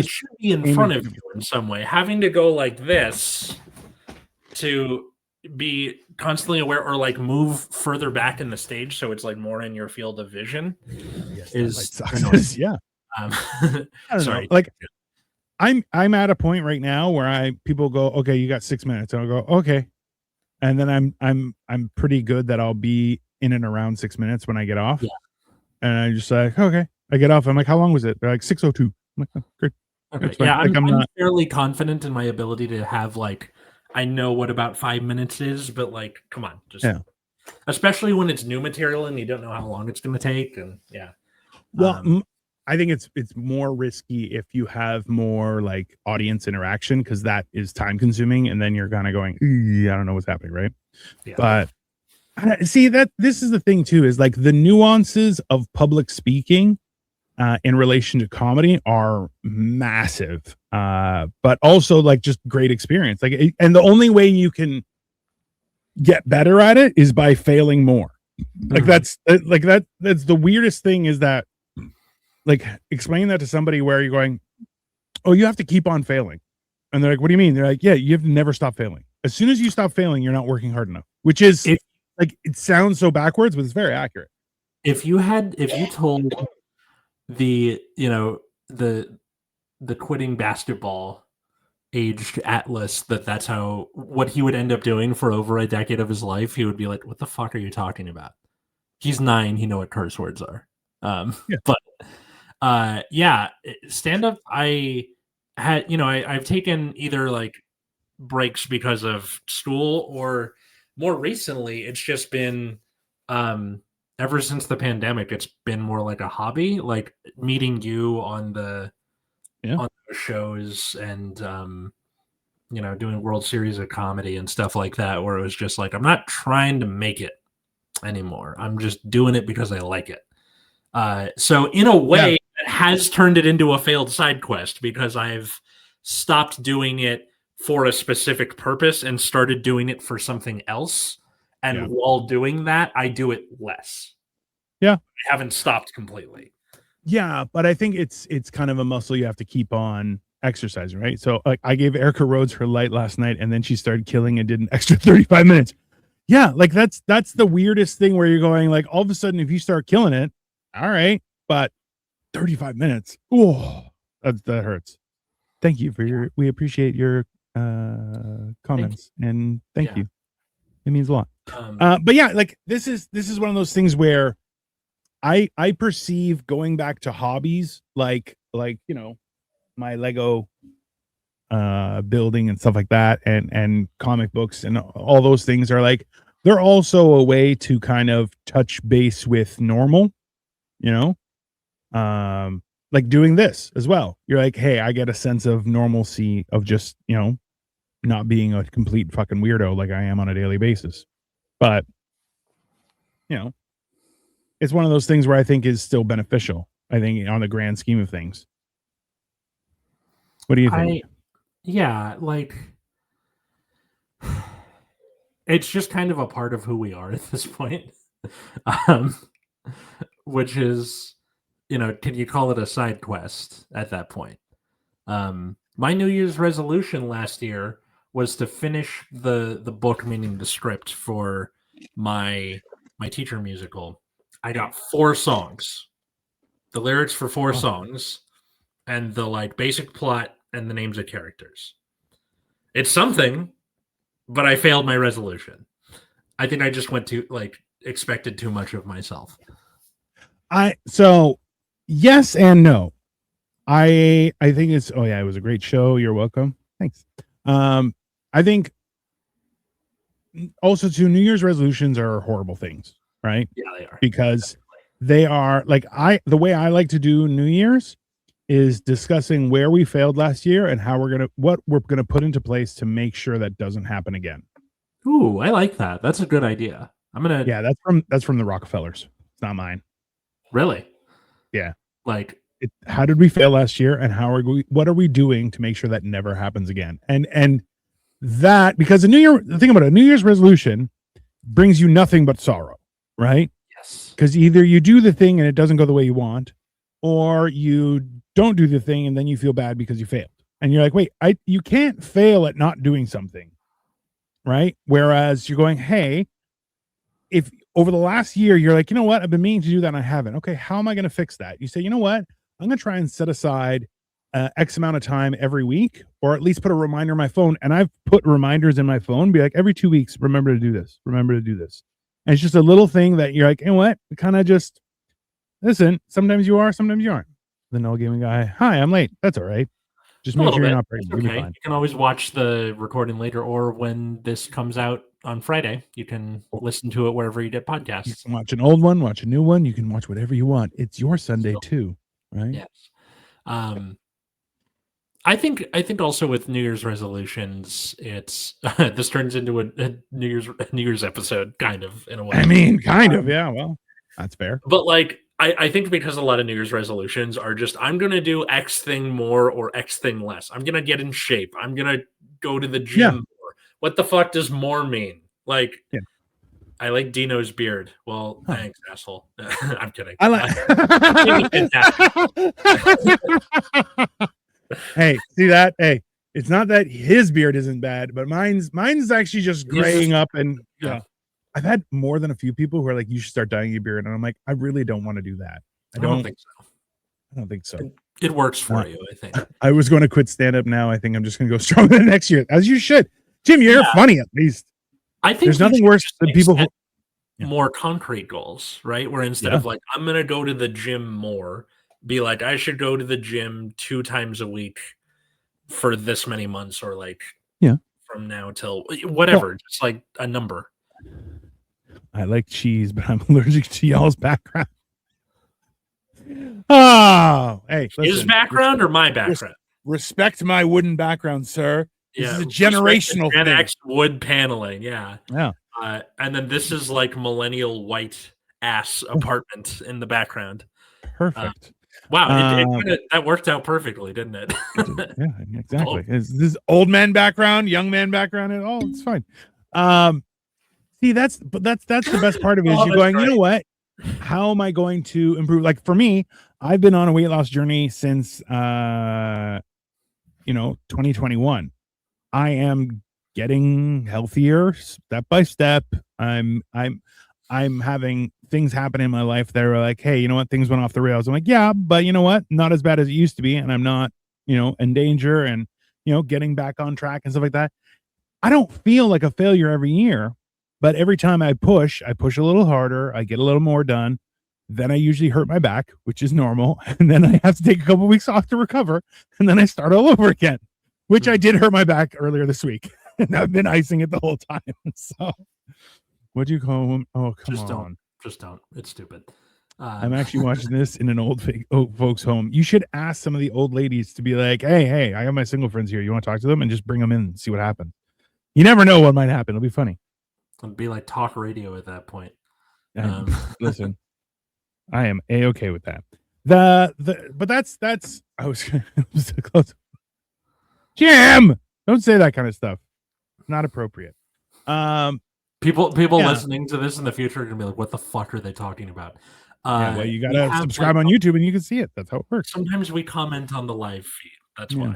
should be in front of you in some way. Having to go like this to be constantly aware or like move further back in the stage so it's like more in your field of vision is yeah. I don't know. Like I'm at a point right now where people go, okay, you got 6 minutes. And I'll go, okay. And then I'm pretty good that I'll be in and around 6 minutes when I get off. Yeah. And I just like, okay. I get off. I'm like, how long was it? They're like 6:02. I'm like, oh, great. Okay. Yeah, like, I'm fairly confident in my ability to have like I know what about 5 minutes is, but like, come on, just especially when it's new material and you don't know how long it's going to take, and Well, I think it's more risky if you have more like audience interaction because that is time consuming, and then you're kind of going, I don't know what's happening, right? Yeah. But see that this is the thing too, is like the nuances of public speaking in relation to comedy are massive, but also like just great experience. Like, and the only way you can get better at it is by failing more. Like that's the weirdest thing is that. Like, explain that to somebody where you're going, oh, you have to keep on failing. And they're like, what do you mean? They're like, yeah, you have to never stop failing. As soon as you stop failing, you're not working hard enough, which is like, it sounds so backwards, but it's very accurate. If you told the quitting basketball aged Atlas that's what he would end up doing for over a decade of his life, he would be like, what the fuck are you talking about? He's 9. He knows what curse words are. But stand up. I had, I've taken either like breaks because of school or more recently, it's just been, ever since the pandemic, it's been more like a hobby, like meeting you on the shows and, doing World Series of Comedy and stuff like that, where it was just like, I'm not trying to make it anymore. I'm just doing it because I like it. So in a way, it has turned it into a failed side quest because I've stopped doing it for a specific purpose and started doing it for something else. And while doing that, I do it less. Yeah. I haven't stopped completely. Yeah, but I think it's kind of a muscle you have to keep on exercising, right? So like I gave Erica Rhodes her light last night and then she started killing and did an extra 35 minutes. Yeah, like that's the weirdest thing where you're going like all of a sudden if you start killing it, all right, but 35 minutes. Oh, that hurts. Thank you for we appreciate your comments and thank you. It means a lot. But yeah, like this is one of those things where I perceive going back to hobbies like my Lego building and stuff like that and comic books and all those things are like they're also a way to kind of touch base with normal. Like doing this as well. You're like, hey, I get a sense of normalcy of just, not being a complete fucking weirdo like I am on a daily basis. But, it's one of those things where I think is still beneficial, I think, on the grand scheme of things. What do you think? Like, it's just kind of a part of who we are at this point. Which is, can you call it a side quest at that point? My New Year's resolution last year was to finish the book, meaning the script for my teacher musical. I got 4 songs, the lyrics for 4 songs, and the like basic plot and the names of characters. It's something, but I failed my resolution. I think I just went to expected too much of myself. So yes and no. I think it's it was a great show. You're welcome. Thanks. I think also too, New Year's resolutions are horrible things, right? Yeah, they are. Because they are like the way I like to do New Year's is discussing where we failed last year and how what we're gonna put into place to make sure that doesn't happen again. Ooh, I like that. That's a good idea. Yeah, that's from the Rockefellers. It's not mine. Really? Yeah. Like, how did we fail last year, and what are we doing to make sure that never happens again? And that, because the thing about a New Year's resolution brings you nothing but sorrow, right? yes. Because either you do the thing and it doesn't go the way you want, or you don't do the thing and then you feel bad because you failed. And you're like, wait, you can't fail at not doing something, right? Whereas you're going, hey, if over the last year you're like, you know what, I've been meaning to do that and I haven't. Okay, how am I going to fix that? You say, you know what, I'm going to try and set aside X amount of time every week, or at least put a reminder on my phone. And I've put reminders in my phone, be like, every 2 weeks, remember to do this, remember to do this. And it's just a little thing that you're like, you know what, kind of just listen. Sometimes you are, sometimes you aren't. The no gaming guy, hi, I'm late. That's all right. Just make sure you're not pregnant. Okay. You can always watch the recording later, or when this comes out on Friday, you can listen to it wherever you get podcasts. You can watch an old one, watch a new one. You can watch whatever you want. It's your Sunday too, right? Yes. I think also with New Year's resolutions, it's this turns into a New Year's episode, kind of, in a way. I mean, kind of, yeah. Well, that's fair. But like, I think because a lot of New Year's resolutions are just, I'm going to do X thing more or X thing less. I'm going to get in shape. I'm going to go to the gym more. What the fuck does more mean? Like, I like Dino's beard. Well, thanks, asshole. I'm kidding. I like. Hey, see that? Hey, it's not that his beard isn't bad, but mine's actually just graying up, and I've had more than a few people who are like, you should start dyeing your beard. And I'm like, I really don't want to do that. I don't think so. I don't think so. It works for you, I think. I was going to quit stand-up now. I think I'm just going to go stronger the next year, as you should. Jim, you're funny at least. I think there's nothing worse than people who more concrete goals, right? Where instead of like, I'm going to go to the gym more, be like, I should go to the gym 2 times a week for this many months, or like from now till whatever, just like a number. I like cheese, but I'm allergic to y'all's background. Oh, hey, listen, his background or my background? Respect my wooden background, sir. This is a generational Gen thing. X wood paneling, yeah. And then this is like millennial white ass apartment in the background. Perfect. Wow, that worked out perfectly, didn't it? Yeah, exactly. This old man background, young man background, and all, it's fine. See, that's the best part of it, is you're going, you know what? How am I going to improve? Like for me, I've been on a weight loss journey since 2021. I am getting healthier step by step. I'm having things happen in my life that are like, hey, you know what? Things went off the rails. I'm like, yeah, but you know what? Not as bad as it used to be, and I'm not, in danger, and getting back on track and stuff like that. I don't feel like a failure every year. But every time I push a little harder, I get a little more done. Then I usually hurt my back, which is normal. And then I have to take a couple weeks off to recover. And then I start all over again, which I did hurt my back earlier this week. And I've been icing it the whole time. So what'd you call him? Oh, come on. Just don't. It's stupid. I'm actually watching this in an old folks home. You should ask some of the old ladies to be like, hey, I have my single friends here. You want to talk to them? And just bring them in and see what happens. You never know what might happen. It'll be funny. It'd be like talk radio at that point. Listen, I am a-okay with that. But that's I was so close. Jim, don't say that kind of stuff. Not appropriate. People listening to this in the future are gonna be like, what the fuck are they talking about? Well, you gotta subscribe on YouTube and you can see it. That's how it works. Sometimes we comment on the live feed. That's why.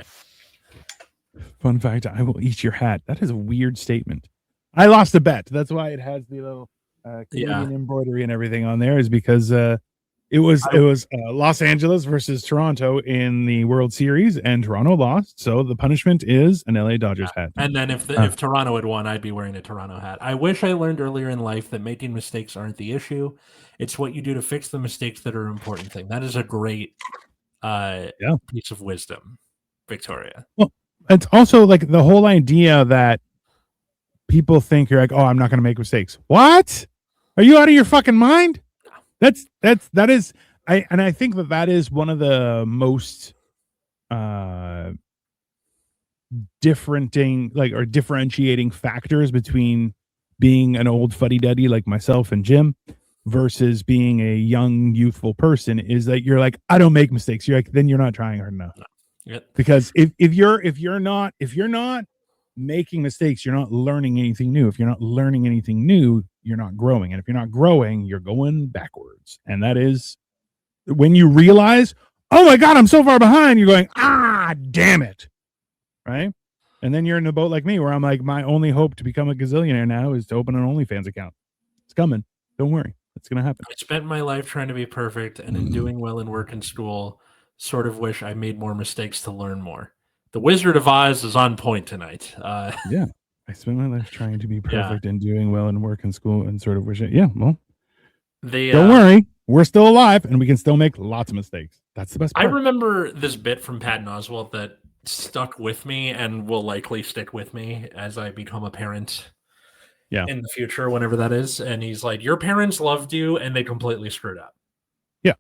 Fun fact: I will eat your hat. That is a weird statement. I lost a bet. That's why it has the little Yeah. Canadian embroidery and everything on there. Is because it was Los Angeles versus Toronto in the World Series, and Toronto lost. So the punishment is an LA Dodgers hat. And then if Toronto had won, I'd be wearing a Toronto hat. I wish I learned earlier in life that making mistakes aren't the issue. It's what you do to fix the mistakes that are an important thing. That is a great Yeah. piece of wisdom, Victoria. Well, it's also like the whole idea that people think you're like, oh, I'm not going to make mistakes. What? Are you out of your fucking mind? That is I think that is one of the most differentiating factors between being an old fuddy-duddy like myself and Jim versus being a young youthful person is that you're like, I don't make mistakes. You're like, then you're not trying hard enough. Yep. Because if you're not making mistakes, you're not learning anything new. If you're not learning anything new, you're not growing. And if you're not growing, you're going backwards. And that is when you realize, oh my God, I'm so far behind, you're going, damn it. Right? And then you're in a boat like me where I'm like, my only hope to become a gazillionaire now is to open an OnlyFans account. It's coming. Don't worry. It's going to happen. I spent my life trying to be perfect, and in doing well in work and school, sort of wish I made more mistakes to learn more. The Wizard of Oz is on point tonight. Yeah. I spent my life trying to be perfect and doing well in work and school and sort of wish it. Yeah. Well, don't worry. We're still alive and we can still make lots of mistakes. That's the best part. I remember this bit from Patton Oswalt that stuck with me and will likely stick with me as I become a parent in the future, whenever that is. And he's like, your parents loved you and they completely screwed up. Yeah.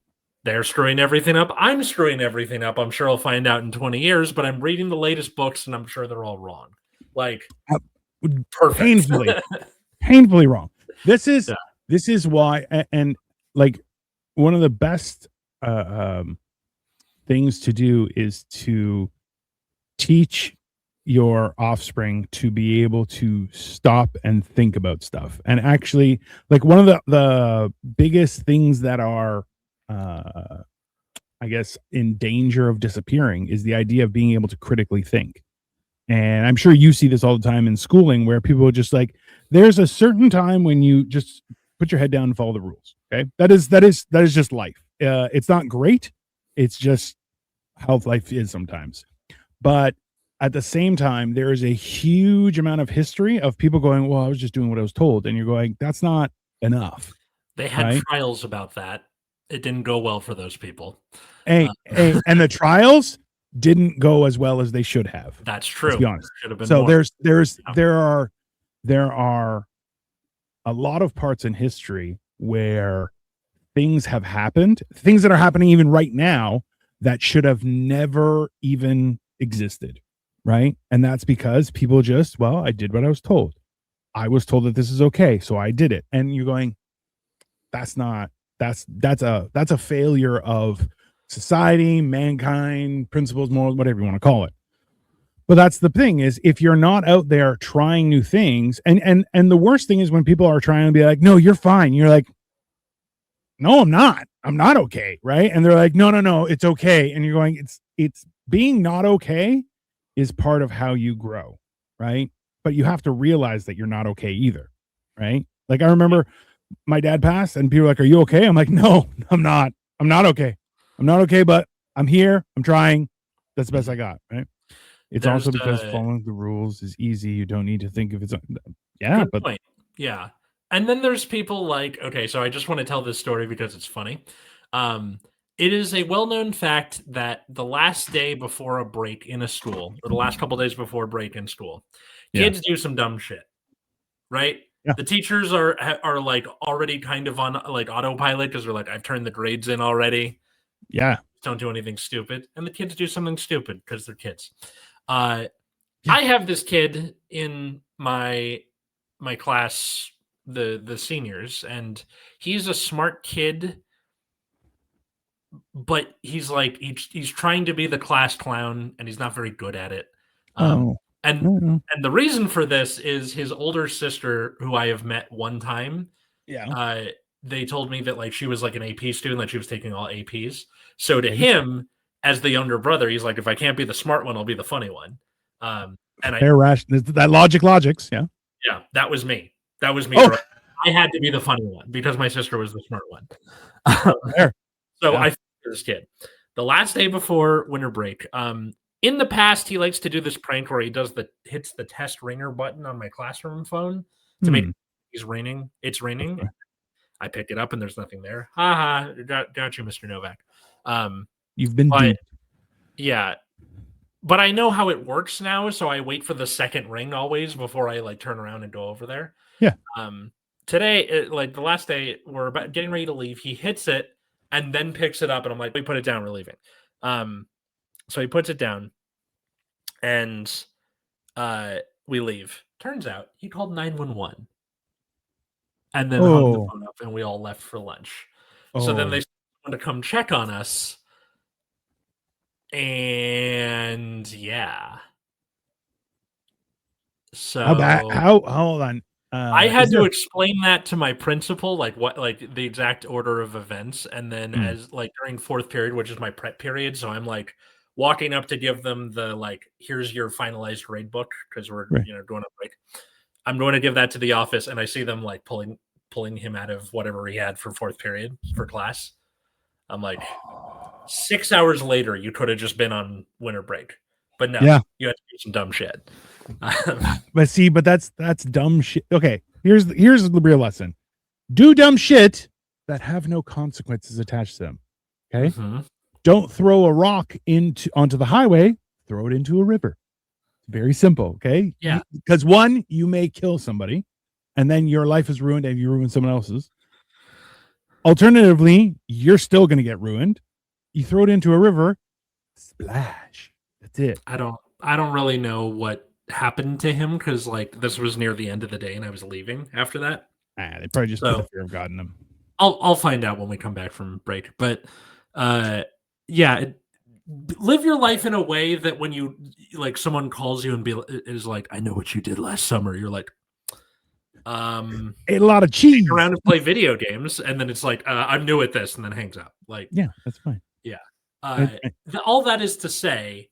They're screwing everything up. I'm screwing everything up. I'm sure I'll find out in 20 years, but I'm reading the latest books and I'm sure they're all wrong. Like, perfect. Painfully wrong. This is why, and like one of the best things to do is to teach your offspring to be able to stop and think about stuff. And actually, like one of the biggest things that are I guess in danger of disappearing is the idea of being able to critically think. And I'm sure you see this all the time in schooling where people are just like, there's a certain time when you just put your head down and follow the rules. Okay. That is just life. It's not great. It's just how life is sometimes. But at the same time, there is a huge amount of history of people going, well, I was just doing what I was told. And you're going, that's not enough. They had trials about that. It didn't go well for those people. And the trials didn't go as well as they should have. That's true. To be honest. Should have been so more. there are a lot of parts in history where things have happened, things that are happening even right now that should have never even existed. Right. And that's because people just, well, I did what I was told. I was told that this is okay. So I did it. And you're going, that's a failure of society, mankind, principles, morals, whatever you want to call it. But that's the thing is if you're not out there trying new things and the worst thing is when people are trying to be like, no, you're fine. You're like, no, I'm not okay. Right. And they're like, no, it's okay. And you're going, it's being not okay is part of how you grow. Right. But you have to realize that you're not okay either. Right. Like I remember my dad passed and people were like, are you okay? I'm like, no, I'm not okay. I'm not okay, but I'm here. I'm trying. That's the best I got. Right. It's also because following the rules is easy. You don't need to think of it. Yeah. But point. Yeah. And then there's people like, okay, so I just want to tell this story because it's funny. It is a well-known fact that the last day before a break in a school, or the last couple days before a break in school, kids do some dumb shit, right? Yeah. The teachers are like already kind of on like autopilot because they're like, I've turned the grades in already. Yeah. Don't do anything stupid. And the kids do something stupid because they're kids. I have this kid in my class, the seniors, and he's a smart kid, but he's like he's trying to be the class clown and he's not very good at it. And the reason for this is his older sister, who I have met one time. Yeah. They told me that like she was like an AP student, like she was taking all APs. So to him, as the younger brother, he's like, if I can't be the smart one, I'll be the funny one. And that logics. Yeah. Yeah, that was me. That was me. Oh. I had to be the funny one because my sister was the smart one. So I this kid. The last day before winter break, in the past, he likes to do this prank where he hits the test ringer button on my classroom phone to make it's raining. I pick it up and there's nothing there. Ha got you, Mr. Novack. You've been duped. Yeah. But I know how it works now, so I wait for the second ring always before I like turn around and go over there. Yeah. Today, like the last day, we're about getting ready to leave. He hits it and then picks it up, and I'm like, "We put it down. We're leaving." So he puts it down, and we leave. Turns out he called 911, and then hung the phone up, and we all left for lunch. So then they wanted to come check on us. And yeah. So hold on. I had to explain that to my principal, like the exact order of events, and then as like during fourth period, which is my prep period, so I'm like walking up to give them the like, here's your finalized grade book because we're going on break. I'm going to give that to the office, and I see them like pulling him out of whatever he had for fourth period for class. I'm like, 6 hours later, you could have just been on winter break, but no, you had to do some dumb shit. but that's dumb shit. Okay, here's the real lesson: do dumb shit that have no consequences attached to them. Okay, don't throw a rock onto the highway. Throw it into a river. Very simple. Okay, because one, you may kill somebody, and then your life is ruined, and you ruin someone else's. Alternatively, you're still going to get ruined. You throw it into a river, splash. That's it. I don't really know what happened to him because like this was near the end of the day and I was leaving after that. They probably just put the fear of God in him. I'll find out when we come back from break. But live your life in a way that when you like someone calls you and is like, I know what you did last summer. You're like, ate a lot of cheese around and play video games, and then it's like I'm new at this, and then hangs up. Like, yeah, that's fine. Yeah, all that is to say,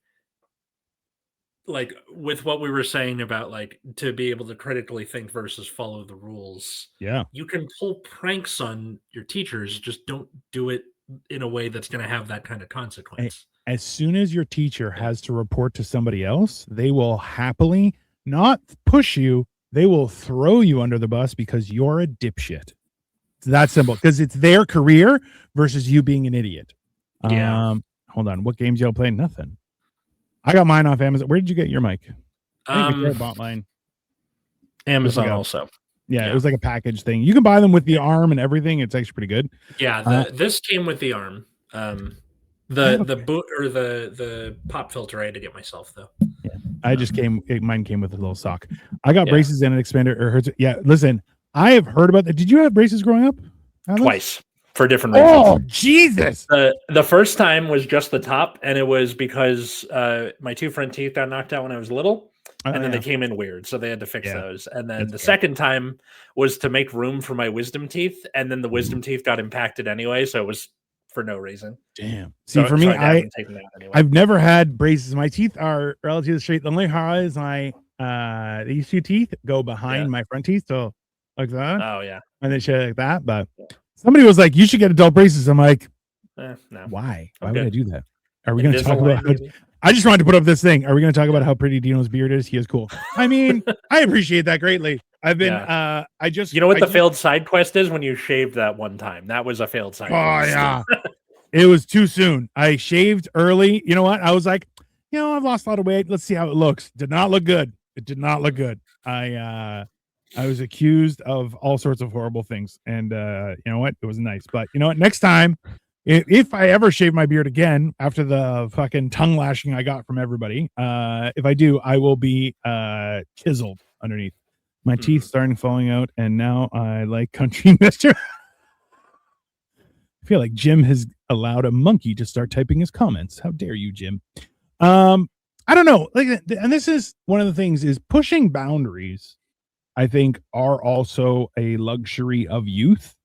like with what we were saying about like to be able to critically think versus follow the rules. Yeah, you can pull pranks on your teachers, just don't do it in a way that's going to have that kind of consequence. As soon as your teacher has to report to somebody else, they will happily not push you. They will throw you under the bus because you're a dipshit. It's that simple because it's their career versus you being an idiot. Yeah. Hold on. What games y'all playing? Nothing. I got mine off Amazon. Where did you get your mic? I think bought mine. Amazon also. Yeah, it was like a package thing. You can buy them with the arm and everything. It's actually pretty good. Yeah, this came with the arm. The boot or the pop filter I had to get myself though. Yeah, mine came with a little sock. I got braces and an expander or hurts. Yeah, listen, I have heard about that. Did you have braces growing up? Alex? Twice for different reasons. Oh Jesus! The first time was just the top, and it was because my two front teeth got knocked out when I was little. And then they came in weird, so they had to fix those. And then the second time was to make room for my wisdom teeth, and then the wisdom teeth got impacted anyway, so it was for no reason. Damn. See, for me, I've never had braces. My teeth are relatively straight. The only how is these two teeth go behind my front teeth, so like that. Oh yeah, and they should like that. But somebody was like, "You should get adult braces." I'm like, no. Why? Why would I do that? Are we going to talk about? I just wanted to put up this thing. Are we going to talk about how pretty Dino's beard is? He is cool. I mean, I appreciate that greatly. I've been, you know what the failed side quest is when you shaved that one time? That was a failed side quest. Yeah. It was too soon. I shaved early. You know what? I was like, I've lost a lot of weight. Let's see how it looks. Did not look good. It did not look good. I was accused of all sorts of horrible things. And you know what? It was nice. But you know what? Next time, if I ever shave my beard again after the fucking tongue lashing I got from everybody, if I do, I will be chiseled underneath. My teeth starting falling out, and now I like country mister. I feel like Jim has allowed a monkey to start typing his comments. How dare you, Jim? I don't know. And this is one of the things is pushing boundaries, I think, are also a luxury of youth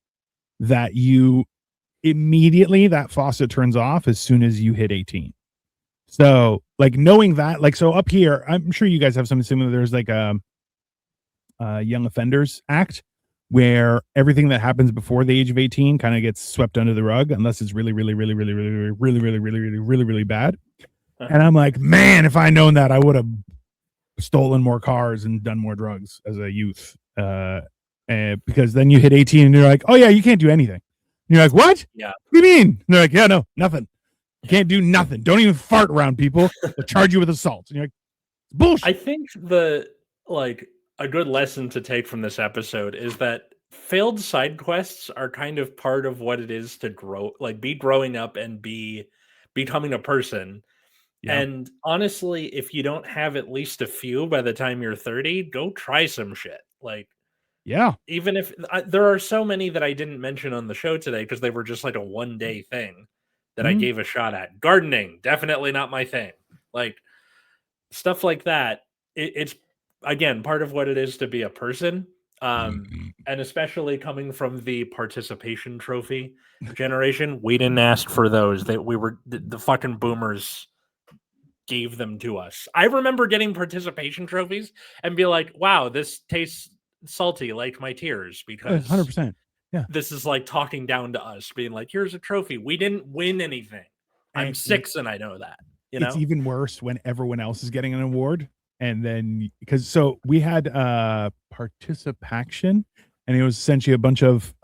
that you immediately that faucet turns off as soon as you hit 18. So like knowing that, like, so up here, I'm sure you guys have something similar. There's like a Young Offenders Act where everything that happens before the age of 18 kind of gets swept under the rug unless it's really, really, really, really, really, really, really, really, really, really, really, really bad. And I'm like, man, if I known that, I would have stolen more cars and done more drugs as a youth. Because then you hit 18 and you're like, oh yeah, you can't do anything. And you're like, what? Yeah. What do you mean? And they're like, yeah, no, nothing. You can't do nothing. Don't even fart around people. They'll charge you with assault. And you're like, bullshit. I think a good lesson to take from this episode is that failed side quests are kind of part of what it is to grow, like be growing up and be becoming a person. Yeah. And honestly, if you don't have at least a few by the time you're 30, go try some shit. Like, yeah, even if there are so many that I didn't mention on the show today because they were just like a one-day thing that I gave a shot at. Gardening, definitely not my thing. Like stuff like that. It's again part of what it is to be a person. And especially coming from the participation trophy generation, we didn't ask for those. That we were the fucking boomers gave them to us. I remember getting participation trophies and be like, wow, this tastes salty like my tears because 100%. Yeah. This is like talking down to us, being like, here's a trophy. We didn't win anything. I'm 6 and I know that. You know? It's even worse when everyone else is getting an award. And then because so we had participation, and it was essentially a bunch of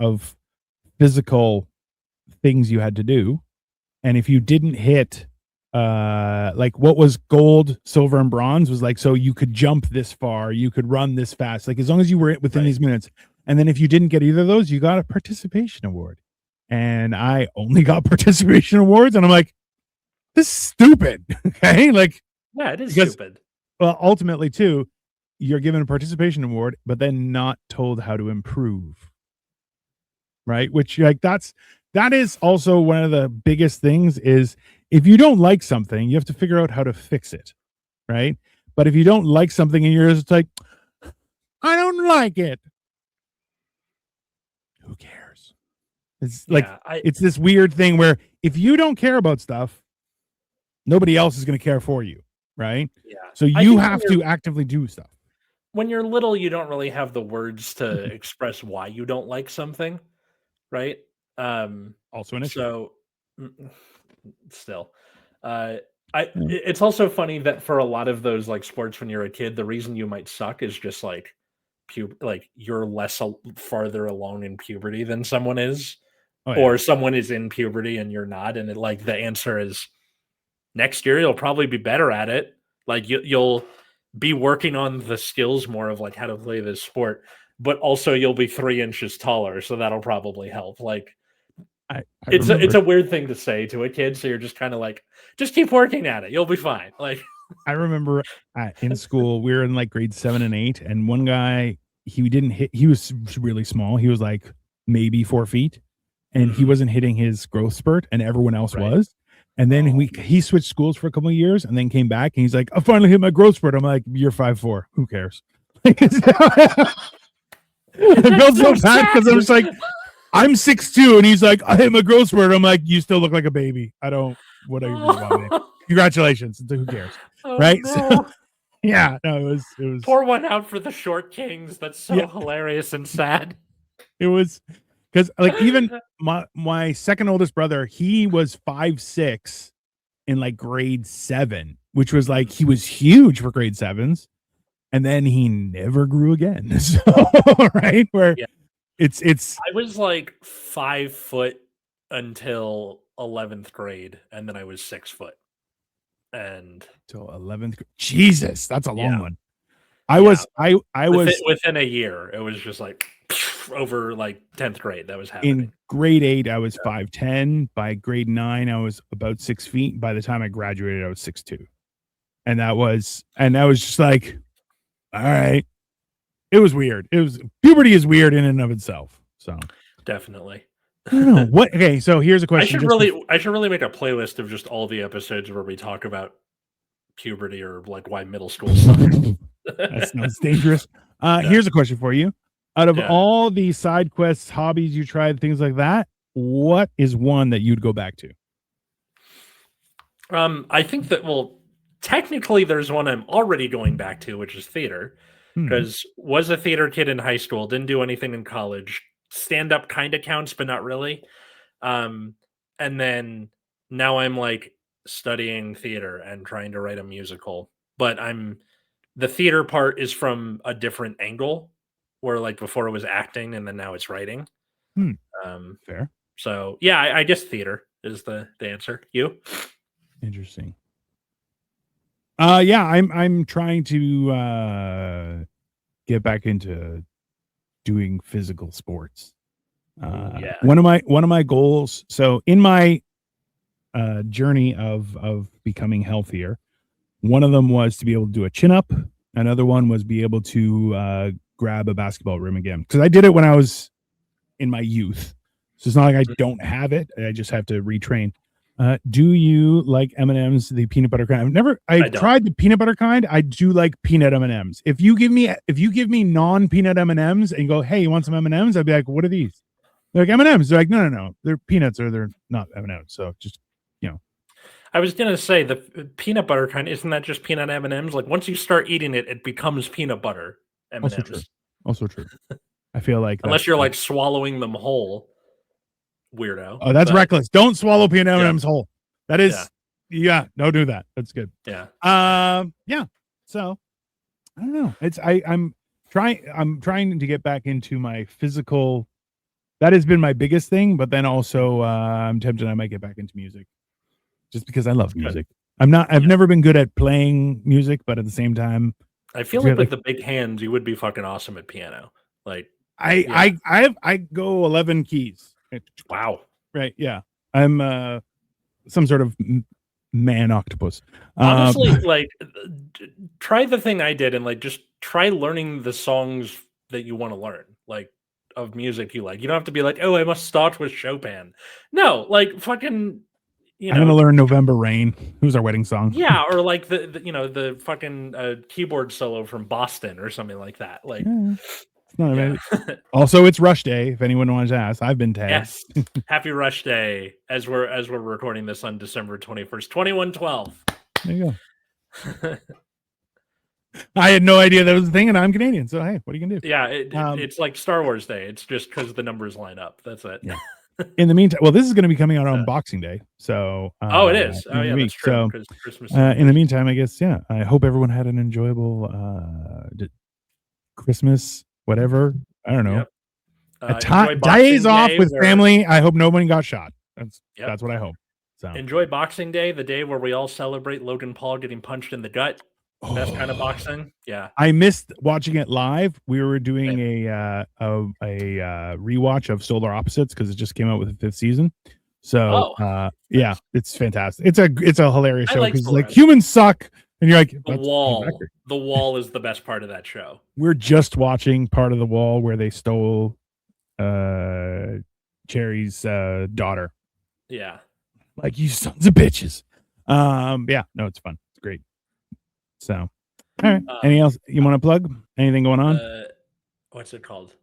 physical things you had to do. And if you didn't hit like what was gold, silver, and bronze was like, so you could jump this far, you could run this fast, like as long as you were within these minutes. And then if you didn't get either of those, you got a participation award. And I only got participation awards, and I'm like, this is stupid. Okay, like yeah, it is stupid. Well, ultimately, too, you're given a participation award, but then not told how to improve. Right, which like that is also one of the biggest things is if you don't like something, you have to figure out how to fix it, right? But if you don't like something and you're just like, I don't like it, who cares? It's like it's this weird thing where if you don't care about stuff, nobody else is going to care for you, right? Yeah. So you have to actively do stuff. When you're little, you don't really have the words to express why you don't like something, right? Also an issue. So still, it's also funny that for a lot of those like sports when you're a kid, the reason you might suck is just like you're less farther along in puberty than someone is, or someone is in puberty and you're not, and like the answer is next year you'll probably be better at it. Like you'll be working on the skills more of like how to play this sport, but also you'll be 3 inches taller, so that'll probably help. Like it's a weird thing to say to a kid, so you're just kind of like, just keep working at it, you'll be fine. Like I remember in school we were in like grade 7 and 8, and one guy he was really small, he was like maybe 4 feet, and he wasn't hitting his growth spurt, and everyone else was. And then he switched schools for a couple of years, and then came back, and he's like, I finally hit my growth spurt. I'm like, you're 5'4", who cares? I felt so bad because I was like, I'm 6'2", and he's like, I hit my growth spurt. I'm like, you still look like a baby. I don't. What are you about it? Congratulations. Who cares? Right? No. So, yeah. No, it was. Pour one out for the short kings. That's so hilarious and sad. It was because like even my second oldest brother, he was 5'6" in like grade 7, which was like he was huge for grade 7s, and then he never grew again. So right where. Yeah. It's I was like 5 foot until 11th grade, and then I was 6 foot. And till 11th grade. Jesus, that's a long one. I was within a year. It was just like over like 10th grade that was happening. In grade 8, I was 5'10". By grade 9, I was about 6 feet. By the time I graduated, I was 6'2". And that was just like, all right. It was weird. Puberty is weird in and of itself. So definitely. I don't know what. Okay, so here's a question. I should really make a playlist of just all the episodes where we talk about puberty or like why middle school sucks. That sounds dangerous. Here's a question for you. Out of all the side quests, hobbies you tried, things like that, what is one that you'd go back to? I think that, well, technically there's one I'm already going back to, which is theater, because was a theater kid in high school, didn't do anything in college. Stand up kind of counts, but not really. Um, and then now I'm like studying theater and trying to write a musical, but the theater part is from a different angle, where like before it was acting and then now it's writing. Um, Fair. so yeah, I guess theater is the answer. You? Interesting. Yeah, I'm trying to get back into doing physical sports. Yeah. One of my goals. So in my journey of becoming healthier, one of them was to be able to do a chin up. Another one was be able to grab a basketball rim again, because I did it when I was in my youth. So it's not like I don't have it. I just have to retrain. Do you like M&Ms, the peanut butter kind? I've tried the peanut butter kind. I do like peanut M&Ms. If you give me non-peanut M&Ms and you go, hey, you want some M&Ms? I'd be like, what are these? They're like M&Ms. They're like, no. They're peanuts, or they're not M&Ms. So just, I was gonna say the peanut butter kind, isn't that just peanut M&Ms? Like once you start eating it, it becomes peanut butter M&Ms. Also true. I feel like Unless you're like swallowing them whole, weirdo. Oh, that's reckless. Don't swallow peanut M&Ms whole. That is, don't do that. That's good. Yeah. Yeah. So I don't know. I'm trying to get back into my physical. That has been my biggest thing, but then also I'm tempted I might get back into music, just because I love music. I've never been good at playing music, but at the same time, I feel like with the big hands, you would be fucking awesome at piano. Like I go 11 keys. Wow. Right. Yeah. I'm some sort of man octopus. Honestly, like try the thing I did and like just try learning the songs that you want to learn, like of music you like. You don't have to be like, oh, I must start with Chopin. No, like fucking, I'm gonna learn November Rain. Who's our wedding song? Yeah, or like the fucking keyboard solo from Boston or something like that. Like, it's not also, it's Rush Day. If anyone wants to ask, I've been tagged. Yes, happy Rush Day as we're recording this on December 21st, 2112. There you go. I had no idea that was a thing, and I'm Canadian, so hey, what are you gonna do? Yeah, it's like Star Wars Day. It's just because the numbers line up. That's it. Yeah. In the meantime, well, this is going to be coming out on Boxing Day, so it is. Oh yeah, that's true. So Christmas. In the meantime, I guess I hope everyone had an enjoyable Christmas, whatever. I don't know. Yep. Days off with family. I hope nobody got shot. That's what I hope. So enjoy Boxing Day, the day where we all celebrate Logan Paul getting punched in the gut. Best kind of boxing. Yeah. I missed watching it live. We were doing a rewatch of Solar Opposites because it just came out with the 5th season. So it's fantastic. It's a hilarious show because like humans suck, and you're like the wall. The wall is the best part of that show. We're just watching part of The Wall where they stole Cherry's daughter. Yeah. Like, you sons of bitches. No, it's fun. It's great. So, all right. Anything else you want to plug? Anything going on? What's it called?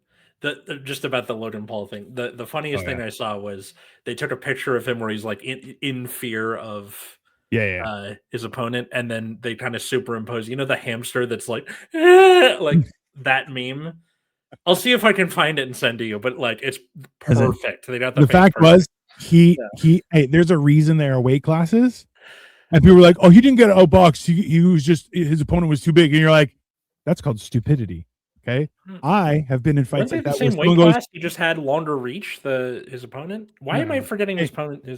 Just about the Logan Paul thing. The funniest thing I saw was they took a picture of him where he's like in fear of his opponent, and then they kind of superimpose, the hamster that's like that meme. I'll see if I can find it and send to you, but like it's perfect. They got the fact was hey, there's a reason there are weight classes. And people were like, "Oh, he didn't get outboxed. He was just, his opponent was too big." And you're like, "That's called stupidity." Okay, I have been in fights like that. The same weight class, he just had longer reach. His opponent. Why am I forgetting his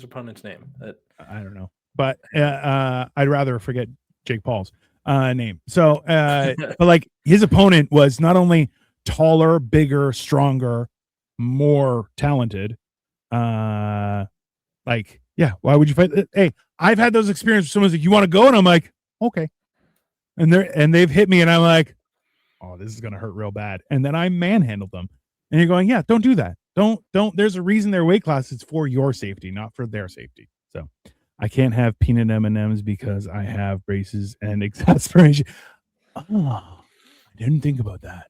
opponent's name? I don't know, but I'd rather forget Jake Paul's name. So, but like his opponent was not only taller, bigger, stronger, more talented. Why would you fight? Hey, I've had those experiences. Someone's like, "You want to go?" And I'm like, "Okay." And they've hit me, and I'm like, "Oh, this is gonna hurt real bad." And then I manhandled them. And you're going, "Yeah, don't do that. Don't. There's a reason their weight class is for your safety, not for their safety." So I can't have peanut M&Ms because I have braces and exasperation. Oh, I didn't think about that.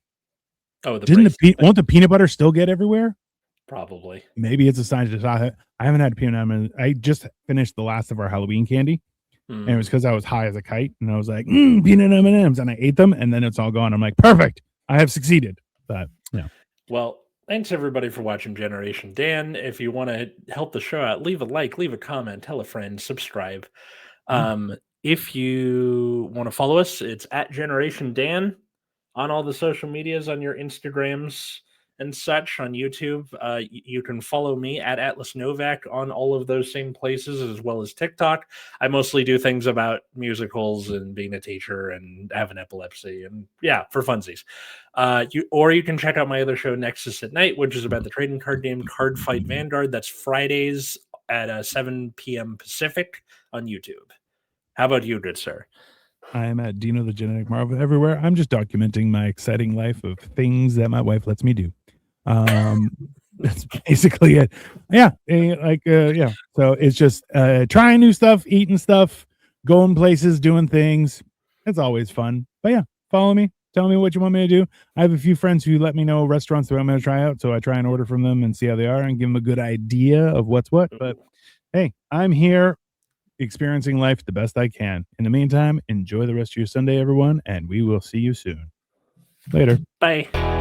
Oh, won't the peanut butter still get everywhere? Probably. Maybe it's a sign to I haven't had peanut M&Ms. I just finished the last of our Halloween candy. And it was because I was high as a kite, and I was like, peanut M&Ms, and I ate them, and then it's all gone. I'm like, perfect, I have succeeded. But yeah. Well, thanks everybody for watching Generation Dan. If you want to help the show out, leave a like, leave a comment, tell a friend, subscribe. If you want to follow us, it's at Generation Dan on all the social medias, on your Instagrams and such, on YouTube. You can follow me at Atlas Novack on all of those same places, as well as TikTok. I mostly do things about musicals and being a teacher and having epilepsy, and yeah, for funsies. You can check out my other show, Nexus at Night, which is about the trading card game Card Fight Vanguard. That's Fridays at 7 p.m. Pacific on YouTube. How about you, good sir? I am at Dino the Genetic Marvel everywhere. I'm just documenting my exciting life of things that my wife lets me do. That's basically it. Yeah. Yeah. So it's just trying new stuff, eating stuff, going places, doing things. It's always fun. But yeah, follow me. Tell me what you want me to do. I have a few friends who let me know restaurants that I'm going to try out. So I try and order from them and see how they are and give them a good idea of what's what. But hey, I'm here experiencing life the best I can. In the meantime, enjoy the rest of your Sunday, everyone, and we will see you soon. Later. Bye.